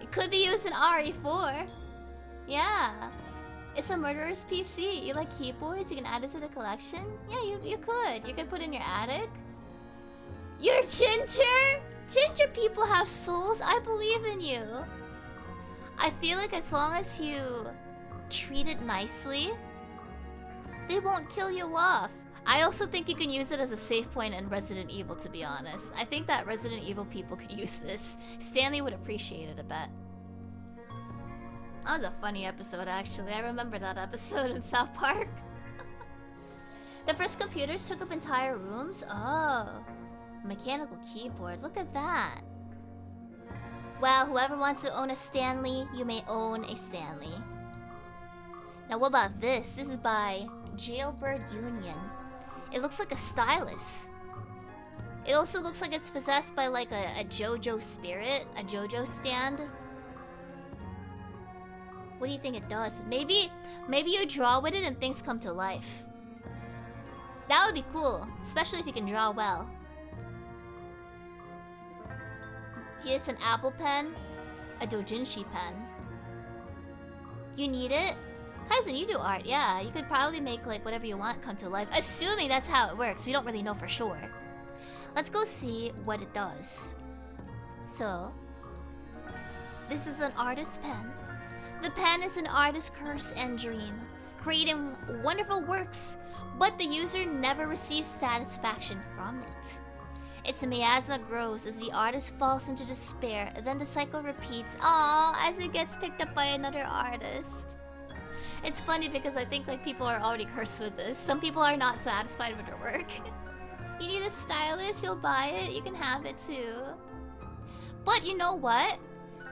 It could be used in RE4. Yeah. It's a murderer's PC. You like keyboards? You can add it to the collection? Yeah, you could. You could put it in your attic. You're Ginger? Ginger people have souls. I believe in you. I feel like as long as you treat it nicely, they won't kill you off. I also think you can use it as a save point in Resident Evil, to be honest. I think that Resident Evil people could use this. Stanley would appreciate it a bit. That was a funny episode, actually. I remember that episode in South Park. The first computers took up entire rooms? Oh. Mechanical keyboard. Look at that. Well, whoever wants to own a Stanley, you may own a Stanley. Now, what about this? This is by Jailbird Union. It looks like a stylus. It also looks like it's possessed by like a JoJo spirit, a JoJo stand. What do you think it does? Maybe you draw with it and things come to life. That would be cool, especially if you can draw well. It's an Apple pen, a doujinshi pen. You need it? Kaizen, you do art, yeah. You could probably make like whatever you want come to life. Assuming that's how it works. We don't really know for sure. Let's go see what it does. So, this is an artist's pen. The pen is an artist's curse and dream, creating wonderful works, but the user never receives satisfaction from it. Its miasma grows as the artist falls into despair, then the cycle repeats, as it gets picked up by another artist. It's funny because I think like people are already cursed with this. Some people are not satisfied with their work. You need a stylist, you'll buy it. You can have it too. But you know what?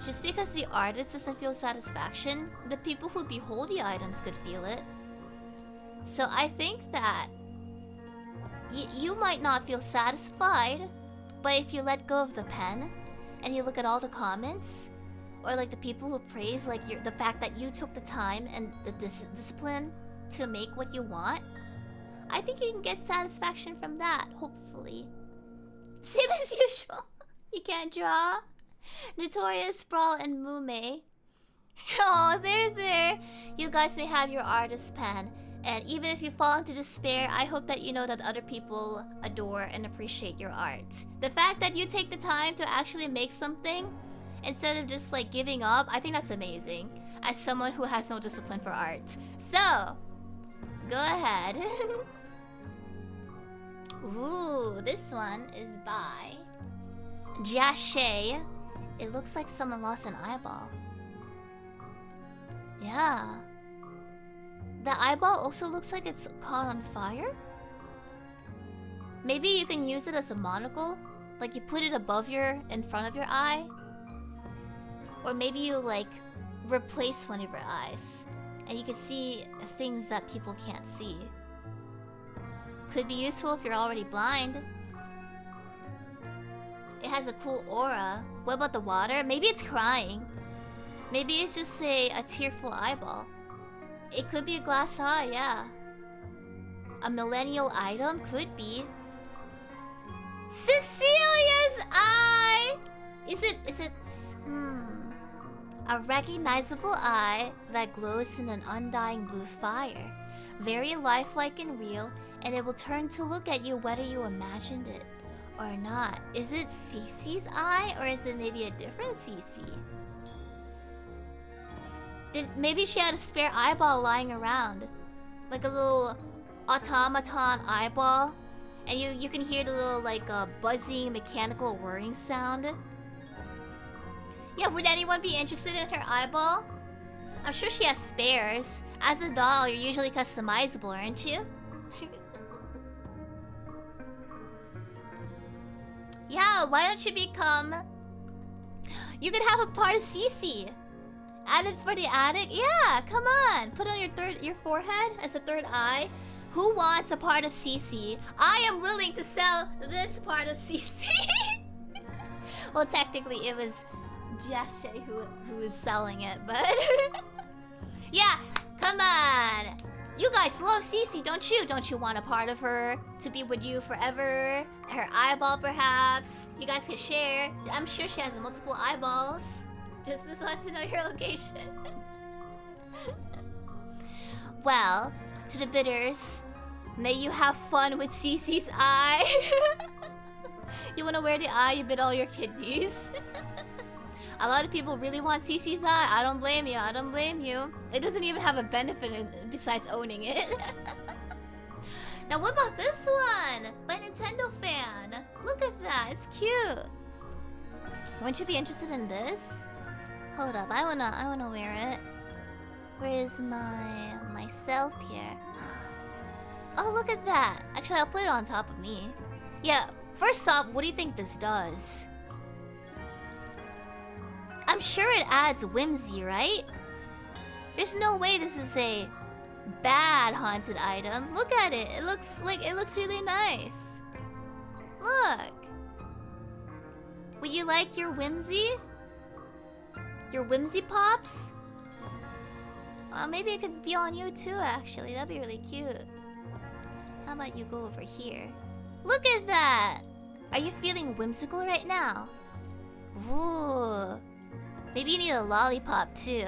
Just because the artist doesn't feel satisfaction, the people who behold the items could feel it. So I think that you might not feel satisfied, but if you let go of the pen and you look at all the comments, or like the people who praise like the fact that you took the time and the discipline to make what you want, I think you can get satisfaction from that, hopefully. Same as usual. You can't draw. Notorious, Sprawl, and Mume. Oh, they're there. You guys may have your artist pen. And even if you fall into despair, I hope that you know that other people adore and appreciate your art. The fact that you take the time to actually make something instead of just like giving up, I think that's amazing. As someone who has no discipline for art. So, go ahead. Ooh, this one is by Jashay. It looks like someone lost an eyeball. Yeah. The eyeball also looks like it's caught on fire. Maybe you can use it as a monocle. Like you put it in front of your eye. Or maybe you like replace one of your eyes. And you can see things that people can't see. Could be useful if you're already blind. It has a cool aura. What about the water? Maybe it's crying. Maybe it's just a tearful eyeball. It could be a glass eye, yeah. A millennial item? Could be. Cecilia's eye! Is it... A recognizable eye that glows in an undying blue fire. Very lifelike and real, and it will turn to look at you whether you imagined it or not. Is it Cece's eye, or is it maybe a different Cece? Maybe she had a spare eyeball lying around. Like a little automaton eyeball. And you can hear the little like buzzing mechanical whirring sound. Yeah, would anyone be interested in her eyeball? I'm sure she has spares. As a doll, you're usually customizable, aren't you? Yeah, why don't you become... You could have a part of Cece. Added for the attic? Yeah, come on. Put on your forehead as a third eye. Who wants a part of Cece? I am willing to sell this part of Cece. Well, technically it was Jashay who was selling it, but... Yeah, come on. You guys love Cece, don't you? Don't you want a part of her to be with you forever? Her eyeball, perhaps? You guys can share. I'm sure she has multiple eyeballs. Just want to know your location. Well, to the bidders, may you have fun with Cece's eye. You want to wear the eye, you bid all your kidneys. A lot of people really want Cece's eye. I don't blame you. I don't blame you. It doesn't even have a benefit besides owning it. Now, what about this one? By Nintendo Fan. Look at that. It's cute. Wouldn't you be interested in this? Hold up. I wanna wear it. Where is myself here? Oh, look at that. Actually, I'll put it on top of me. Yeah. First off, what do you think this does? I'm sure it adds whimsy, right? There's no way this is a bad haunted item. Look at it. It looks really nice. Look. Would you like your whimsy? Your whimsy pops? Maybe it could be on you too, actually. That'd be really cute. How about you go over here? Look at that! Are you feeling whimsical right now? Ooh. Maybe you need a lollipop too.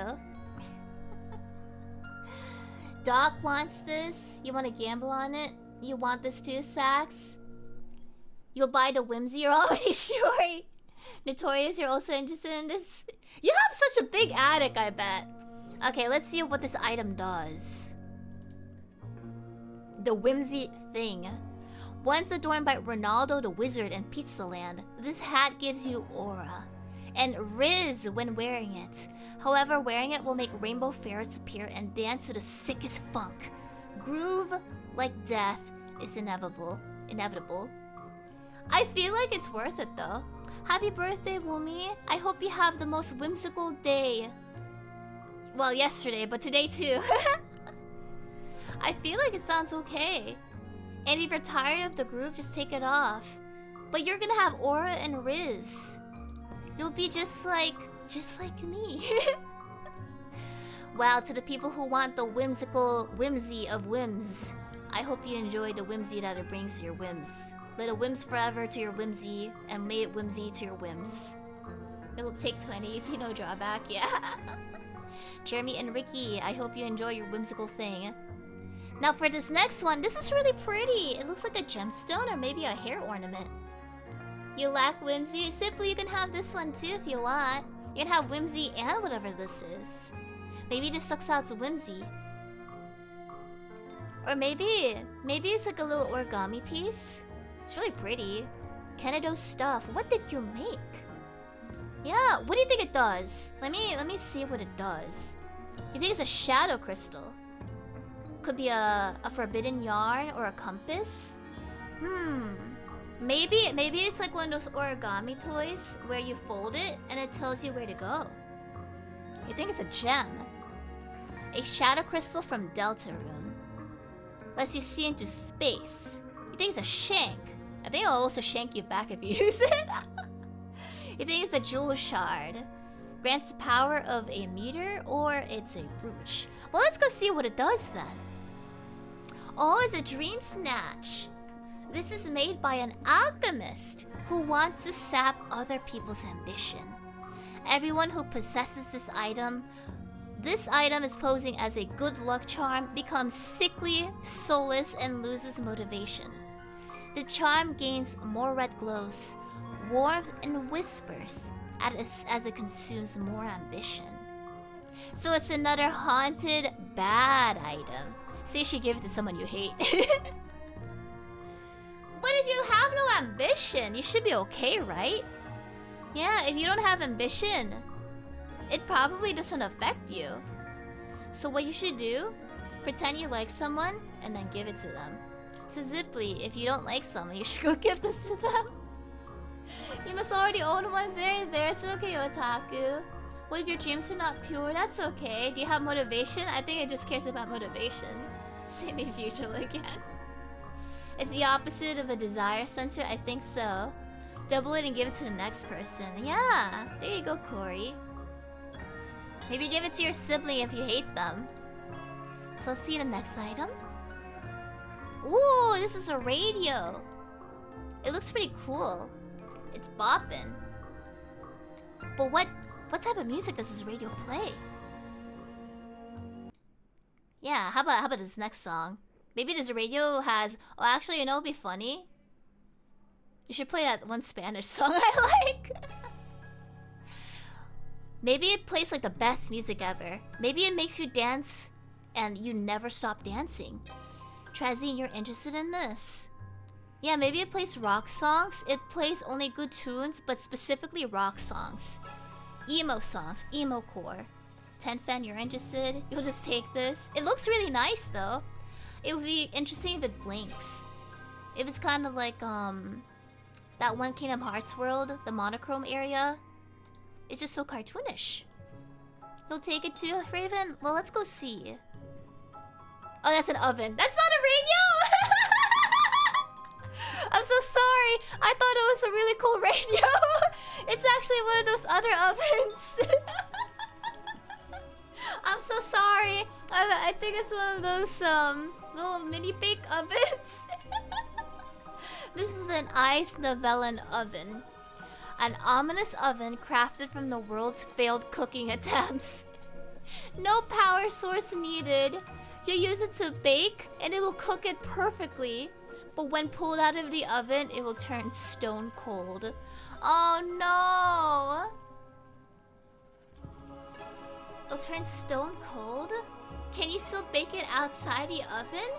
Doc wants this. You want to gamble on it? You want this too, Sax? You'll buy the whimsy. You're already Shiori. Notorious, you're also interested in this? You have such a big attic, I bet. Okay, let's see what this item does. The whimsy thing. Once adorned by Ronaldo the Wizard in Pizza Land, this hat gives you aura and riz when wearing it. However, wearing it will make rainbow ferrets appear and dance to the sickest funk. Groove like death is inevitable. I feel like it's worth it though. Happy birthday, Woomy. I hope you have the most whimsical day. Well, yesterday, but today too. I feel like it sounds okay. And if you're tired of the groove, just take it off. But you're gonna have aura and Riz. You'll be just like me. Well, to the people who want the whimsical whimsy of whims, I hope you enjoy the whimsy that it brings to your whims. Let it whims forever to your whimsy, and may it whimsy to your whims. It'll take 20, see no drawback, yeah. Jeremy and Ricky, I hope you enjoy your whimsical thing. Now for this next one, this is really pretty. It looks like a gemstone or maybe a hair ornament. You lack whimsy? Simply you can have this one too if you want. You can have whimsy and whatever this is. Maybe this sucks out to whimsy. Or maybe it's like a little origami piece. It's really pretty. Canado stuff. What did you make? Yeah, what do you think it does? Let me see what it does. You think it's a shadow crystal? Could be a forbidden yarn or a compass? Maybe it's like one of those origami toys where you fold it and it tells you where to go. You think it's a gem? A shadow crystal from Deltarune. Lets you see into space. You think it's a shank? I think it'll also shank you back if you use it. You think it's a jewel shard? Grants the power of a meter or it's a brooch? Well, let's go see what it does then. Oh, it's a dream snatch. This is made by an alchemist who wants to sap other people's ambition. Everyone who possesses this item is posing as a good luck charm, becomes sickly, soulless, and loses motivation. The charm gains more red glows, warmth, and whispers as it consumes more ambition. So it's another haunted, bad item. So you should give it to someone you hate. But if you have no ambition, you should be okay, right? Yeah, if you don't have ambition, it probably doesn't affect you. So what you should do, pretend you like someone and then give it to them. So Ziply, if you don't like someone, you should go give this to them. You must already own one. There, it's okay, Otaku. Well, if your dreams are not pure, that's okay. Do you have motivation? I think it just cares about motivation. Same as usual again. It's the opposite of a desire center, I think so. Double it and give it to the next person. Yeah, there you go, Corey. Maybe give it to your sibling if you hate them. So let's see the next item. Ooh, this is a radio. It looks pretty cool. It's bopping. But what type of music does this radio play? Yeah, how about this next song? Maybe this radio has... Oh, actually, you know what'd be funny? You should play that one Spanish song I like. Maybe it plays like the best music ever. Maybe it makes you dance and you never stop dancing. Trazine, you're interested in this? Yeah, maybe it plays rock songs. It plays only good tunes, but specifically rock songs. Emo songs, emo core. Tenfen, you're interested? You'll just take this. It looks really nice though. It would be interesting if it blinks. If it's kind of like that one Kingdom Hearts world, the monochrome area. It's just so cartoonish. You'll take it too, Raven? Well, let's go see. Oh, that's an oven. That's not a radio! I'm so sorry. I thought it was a really cool radio. It's actually one of those other ovens. I'm so sorry. I think it's one of those little mini bake ovens. This is an ice Novella oven. An ominous oven crafted from the world's failed cooking attempts. No power source needed. You use it to bake and it will cook it perfectly. But when pulled out of the oven, it will turn stone cold. Oh no! It'll turn stone cold? Can you still bake it outside the oven?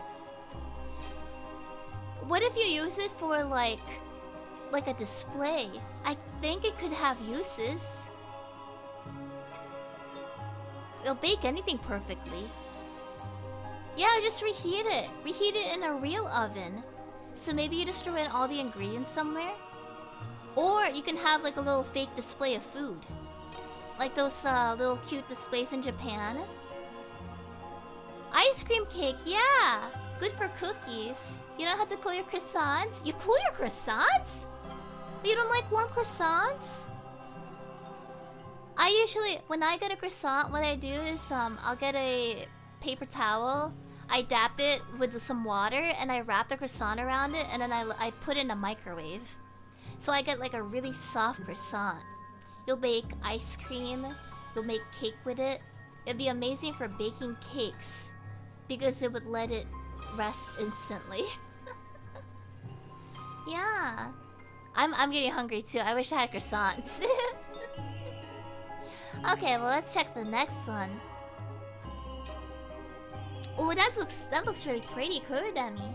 What if you use it for like a display? I think it could have uses. It'll bake anything perfectly. Yeah, just reheat it. Reheat it in a real oven. So maybe you just throw in all the ingredients somewhere. Or you can have like a little fake display of food. Like those little cute displays in Japan. Ice cream cake, yeah! Good for cookies. You don't have to cool your croissants? You cool your croissants? You don't like warm croissants? I usually, when I get a croissant, what I do is I'll get a paper towel. I dap it with some water and I wrap the croissant around it and then I put it in the microwave. So I get like a really soft croissant. You'll bake ice cream. You'll make cake with it. It'd be amazing for baking cakes because it would let it rest instantly. Yeah. I'm getting hungry too. I wish I had croissants. Okay, well let's check the next one. Oh, that looks really pretty, Kurodemi.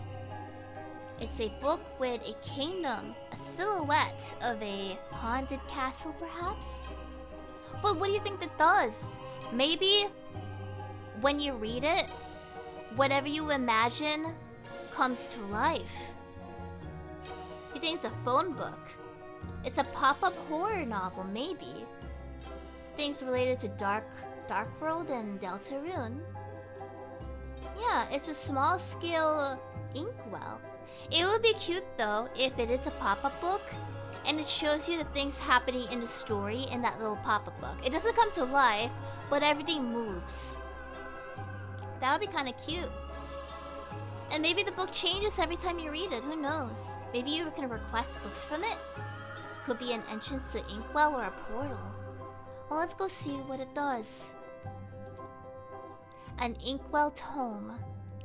It's a book with a kingdom, a silhouette of a haunted castle, perhaps? But what do you think that does? Maybe when you read it, whatever you imagine comes to life. You think it's a phone book? It's a pop-up horror novel, maybe. Things related to Dark World and Deltarune. Yeah, it's a small-scale Inkwell. It would be cute though if it is a pop-up book and it shows you the things happening in the story in that little pop-up book. It doesn't come to life, but everything moves. That would be kind of cute. And maybe the book changes every time you read it, who knows? Maybe you can request books from it. Could be an entrance to Inkwell or a portal. Well, let's go see what it does. An Inkwell tome.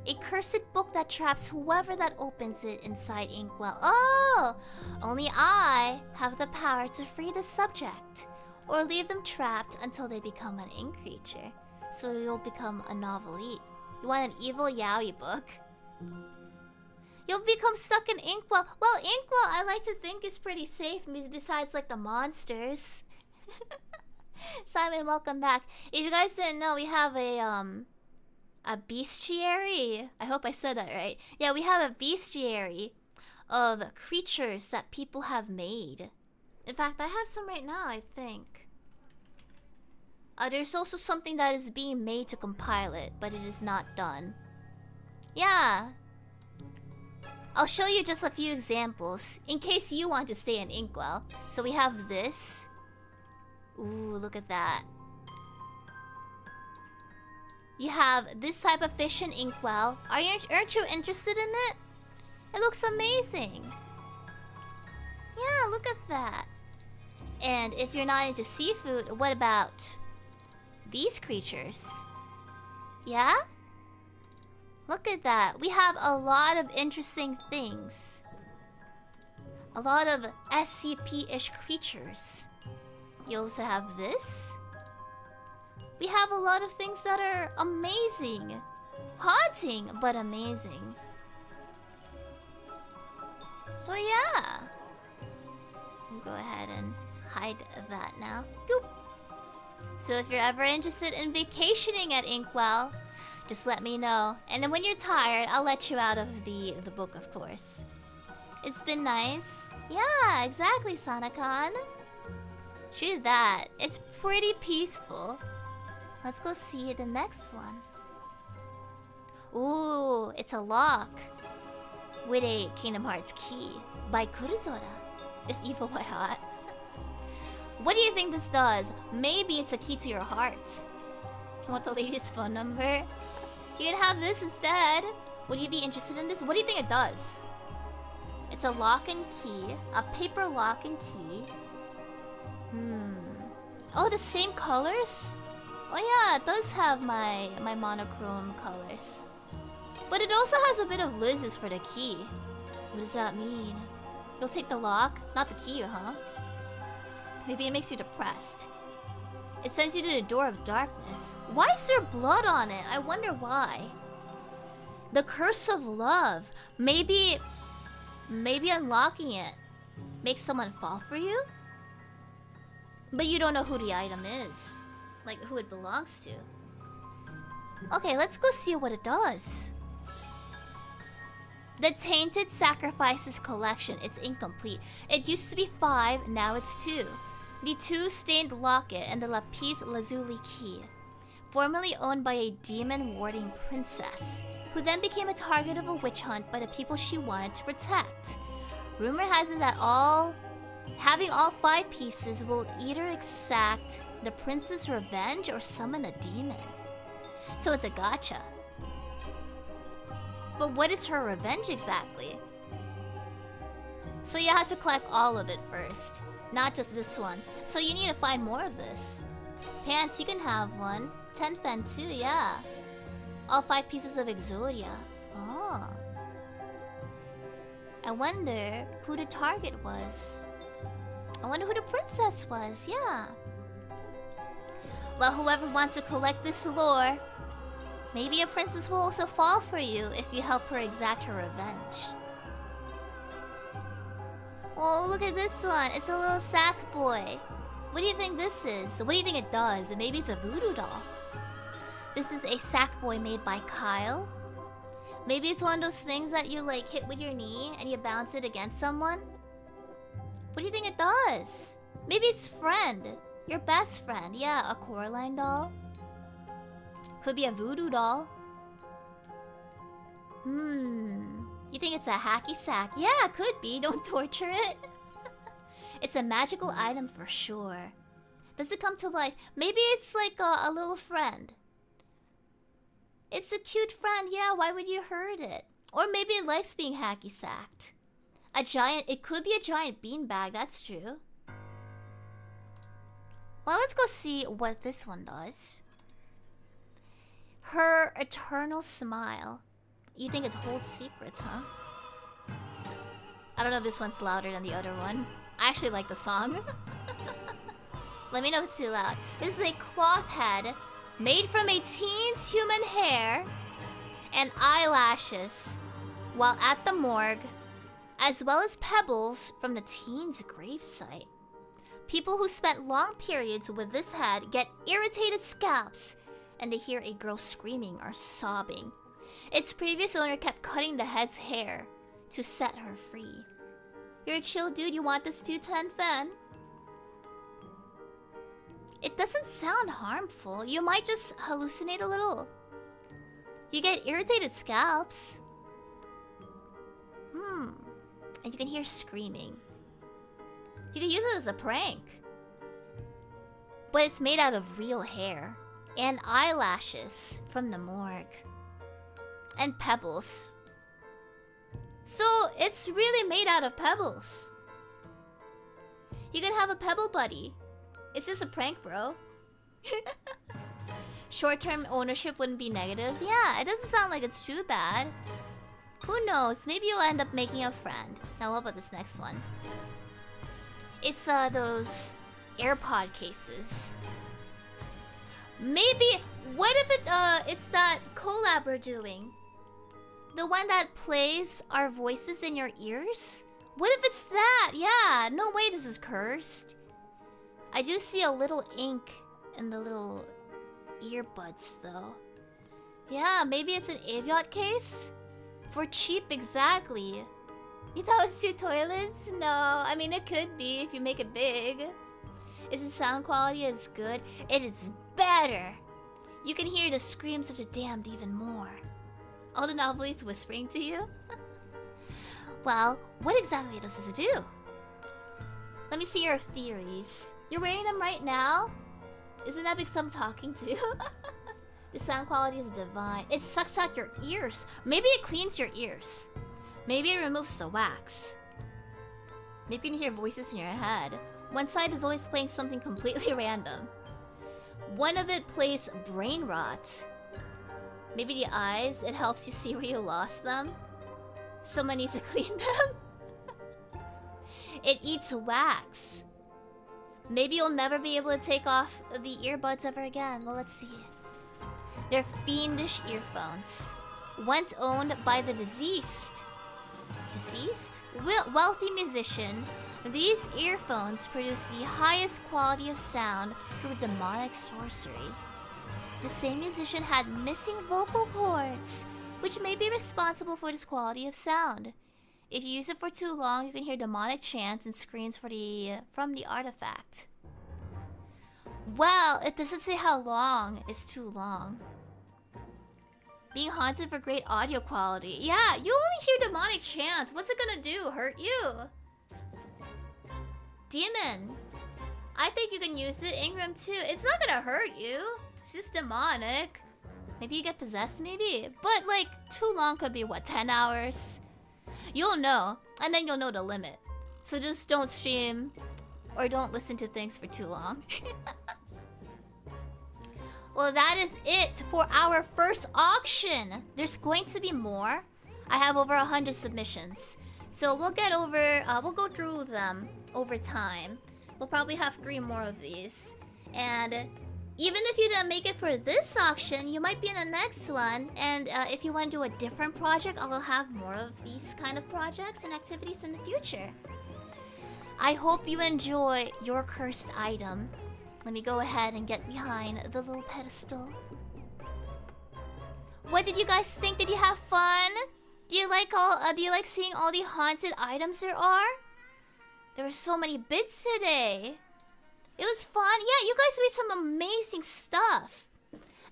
A cursed book that traps whoever that opens it inside Inkwell. Oh! Only I have the power to free the subject. Or leave them trapped until they become an ink creature. So you'll become a novelette. You want an evil yaoi book? You'll become stuck in Inkwell. Well, Inkwell I like to think is pretty safe besides like the monsters. Simon, welcome back. If you guys didn't know, we have a bestiary. I hope I said that right. Yeah, we have a bestiary of creatures that people have made. In fact, I have some right now, I think. There's also something that is being made to compile it, but it is not done. Yeah. I'll show you just a few examples in case you want to stay in Inkwell. So we have this. Ooh, look at that. You have this type of fish in Inkwell. Aren't you interested in it? It looks amazing. Yeah, look at that. And if you're not into seafood, what about these creatures? Yeah? Look at that. We have a lot of interesting things. A lot of SCP-ish creatures. You also have this. We have a lot of things that are amazing. Haunting, but amazing. So yeah. I'll go ahead and hide that now. Boop. So if you're ever interested in vacationing at Inkwell, just let me know. And then when you're tired, I'll let you out of the book, of course. It's been nice. Yeah, exactly, Sanakan. True that. It's pretty peaceful. Let's go see the next one. Ooh, it's a lock with a Kingdom Hearts key by Kuruzora, if evil by hot. What do you think this does? Maybe it's a key to your heart. Want the lady's phone number? You can have this instead. Would you be interested in this? What do you think it does? It's a lock and key. A paper lock and key. Oh, the same colors? Oh yeah, it does have my monochrome colors. But it also has a bit of lizards for the key. What does that mean? You'll take the lock, not the key, huh? Maybe it makes you depressed. It sends you to the door of darkness. Why is there blood on it? I wonder why. The curse of love. Maybe unlocking it makes someone fall for you? But you don't know who the item is. Like who it belongs to. Okay, let's go see what it does. The Tainted Sacrifices collection. It's incomplete. It used to be 5, now it's 2. The 2 Stained Locket and the Lapis Lazuli Key. Formerly owned by a demon-warding princess, who then became a target of a witch hunt by the people she wanted to protect. Rumor has it that having all 5 pieces will either exact the prince's revenge or summon a demon. So it's a gacha. But what is her revenge exactly? So you have to collect all of it first, not just this one. So you need to find more of this. Pants, you can have one. 10 Fen too, yeah. All 5 pieces of Exodia. Oh. I wonder who the target was. I wonder who the princess was, yeah. Well, whoever wants to collect this lore, maybe a princess will also fall for you if you help her exact her revenge. Oh, look at this one. It's a little sack boy. What do you think this is? What do you think it does? Maybe it's a voodoo doll. This is a sack boy made by Kyle. Maybe it's one of those things that you like hit with your knee and you bounce it against someone. What do you think it does? Maybe it's friend. Your best friend. Yeah, a Coraline doll. Could be a voodoo doll. You think it's a hacky sack? Yeah, it could be. Don't torture it. It's a magical item for sure. Does it come to life? Maybe it's like a little friend. It's a cute friend, yeah, why would you hurt it? Or maybe it likes being hacky sacked. It could be a giant beanbag, that's true. Well, let's go see what this one does. Her eternal smile. You think it holds secrets, huh? I don't know if this one's louder than the other one. I actually like the song. Let me know if it's too loud. This is a cloth head made from a teen's human hair and eyelashes while at the morgue, as well as pebbles from the teen's gravesite. People who spent long periods with this head get irritated scalps, and they hear a girl screaming or sobbing. Its previous owner kept cutting the head's hair to set her free. You're a chill dude, you want this 210 fan? It doesn't sound harmful. You might just hallucinate a little. You get irritated scalps. And you can hear screaming. You can use it as a prank. But it's made out of real hair. And eyelashes from the morgue. And pebbles. So it's really made out of pebbles. You can have a pebble buddy. It's just a prank, bro. Short-term ownership wouldn't be negative. Yeah, it doesn't sound like it's too bad. Who knows? Maybe you'll end up making a friend. Now, what about this next one? It's those AirPod cases. Maybe. What if it's that collab we're doing? The one that plays our voices in your ears? What if it's that? Yeah. No way. This is cursed. I do see a little ink in the little earbuds, though. Yeah, maybe it's an Aviot case? For cheap, exactly. You thought it was 2 toilets? No, I mean, it could be if you make it big. Is the sound quality as good? It is better! You can hear the screams of the damned even more. All the novelists whispering to you? Well, what exactly does this do? Let me see your theories. You're wearing them right now? Isn't that because I'm talking to you? The sound quality is divine. It sucks out your ears. Maybe it cleans your ears. Maybe it removes the wax. Maybe you can hear voices in your head. One side is always playing something completely random. One of it plays brain rot. Maybe the eyes, it helps you see where you lost them. Someone needs to clean them. It eats wax. Maybe you'll never be able to take off the earbuds ever again. Well, let's see. They're fiendish earphones. Once owned by the deceased? Wealthy musician. These earphones produce the highest quality of sound through demonic sorcery. The same musician had missing vocal cords, which may be responsible for this quality of sound. If you use it for too long, you can hear demonic chants and screams from the artifact. Well, it doesn't say how long is too long. Being haunted for great audio quality. Yeah, you only hear demonic chants. What's it gonna do? Hurt you? Demon. I think you can use it. Ingram too. It's not gonna hurt you. It's just demonic. Maybe you get possessed, maybe. But like, too long could be what, 10 hours? You'll know. And then you'll know the limit. So just don't stream or don't listen to things for too long. Well, that is it for our first auction. There's going to be more. I have over 100 submissions. So we'll go through them over time. We'll probably have 3 more of these. And even if you didn't make it for this auction, you might be in the next one. And if you want to do a different project, I will have more of these kind of projects and activities in the future. I hope you enjoy your cursed item. Let me go ahead and get behind the little pedestal. What did you guys think? Did you have fun? Do you like seeing all the haunted items there are? There were so many bits today. It was fun. Yeah, you guys made some amazing stuff.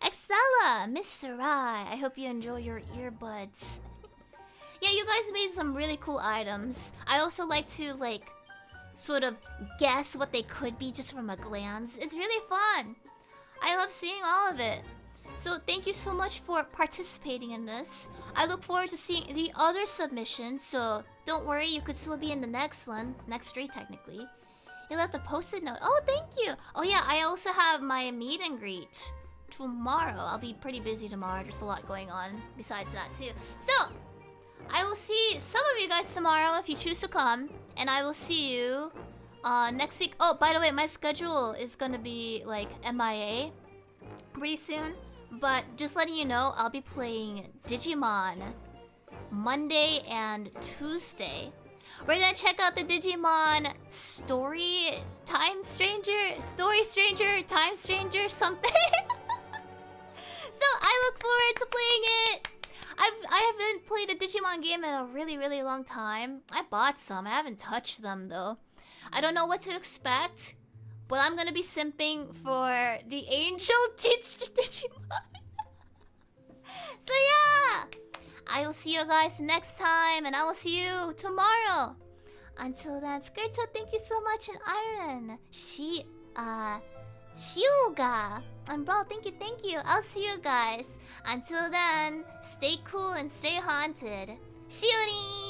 Excella, Mr. Rai, I hope you enjoy your earbuds. Yeah, you guys made some really cool items. I also like to sort of guess what they could be just from a glance. It's really fun. I love seeing all of it. So thank you so much for participating in this. I look forward to seeing the other submissions, so don't worry, you could still be in the next one. Next 3 technically. You left a post-it note. Oh, thank you. Oh yeah, I also have my meet and greet tomorrow. I'll be pretty busy tomorrow. There's a lot going on besides that too. So, I will see some of you guys tomorrow if you choose to come. And I will see you next week. Oh, by the way, my schedule is gonna be MIA pretty soon. But just letting you know, I'll be playing Digimon Monday and Tuesday. We're gonna check out the Digimon Story Stranger, Time Stranger, something. So I look forward to playing it. I haven't played a Digimon game in a really, really long time. I bought some. I haven't touched them though. I don't know what to expect, but I'm gonna be simping for the Angel Digimon. So yeah, I will see you guys next time, and I will see you tomorrow. Until then, Skirto, thank you so much, and Iron, Shiuga, and Brawl, thank you. I'll see you guys. Until then, stay cool and stay haunted. Shiori!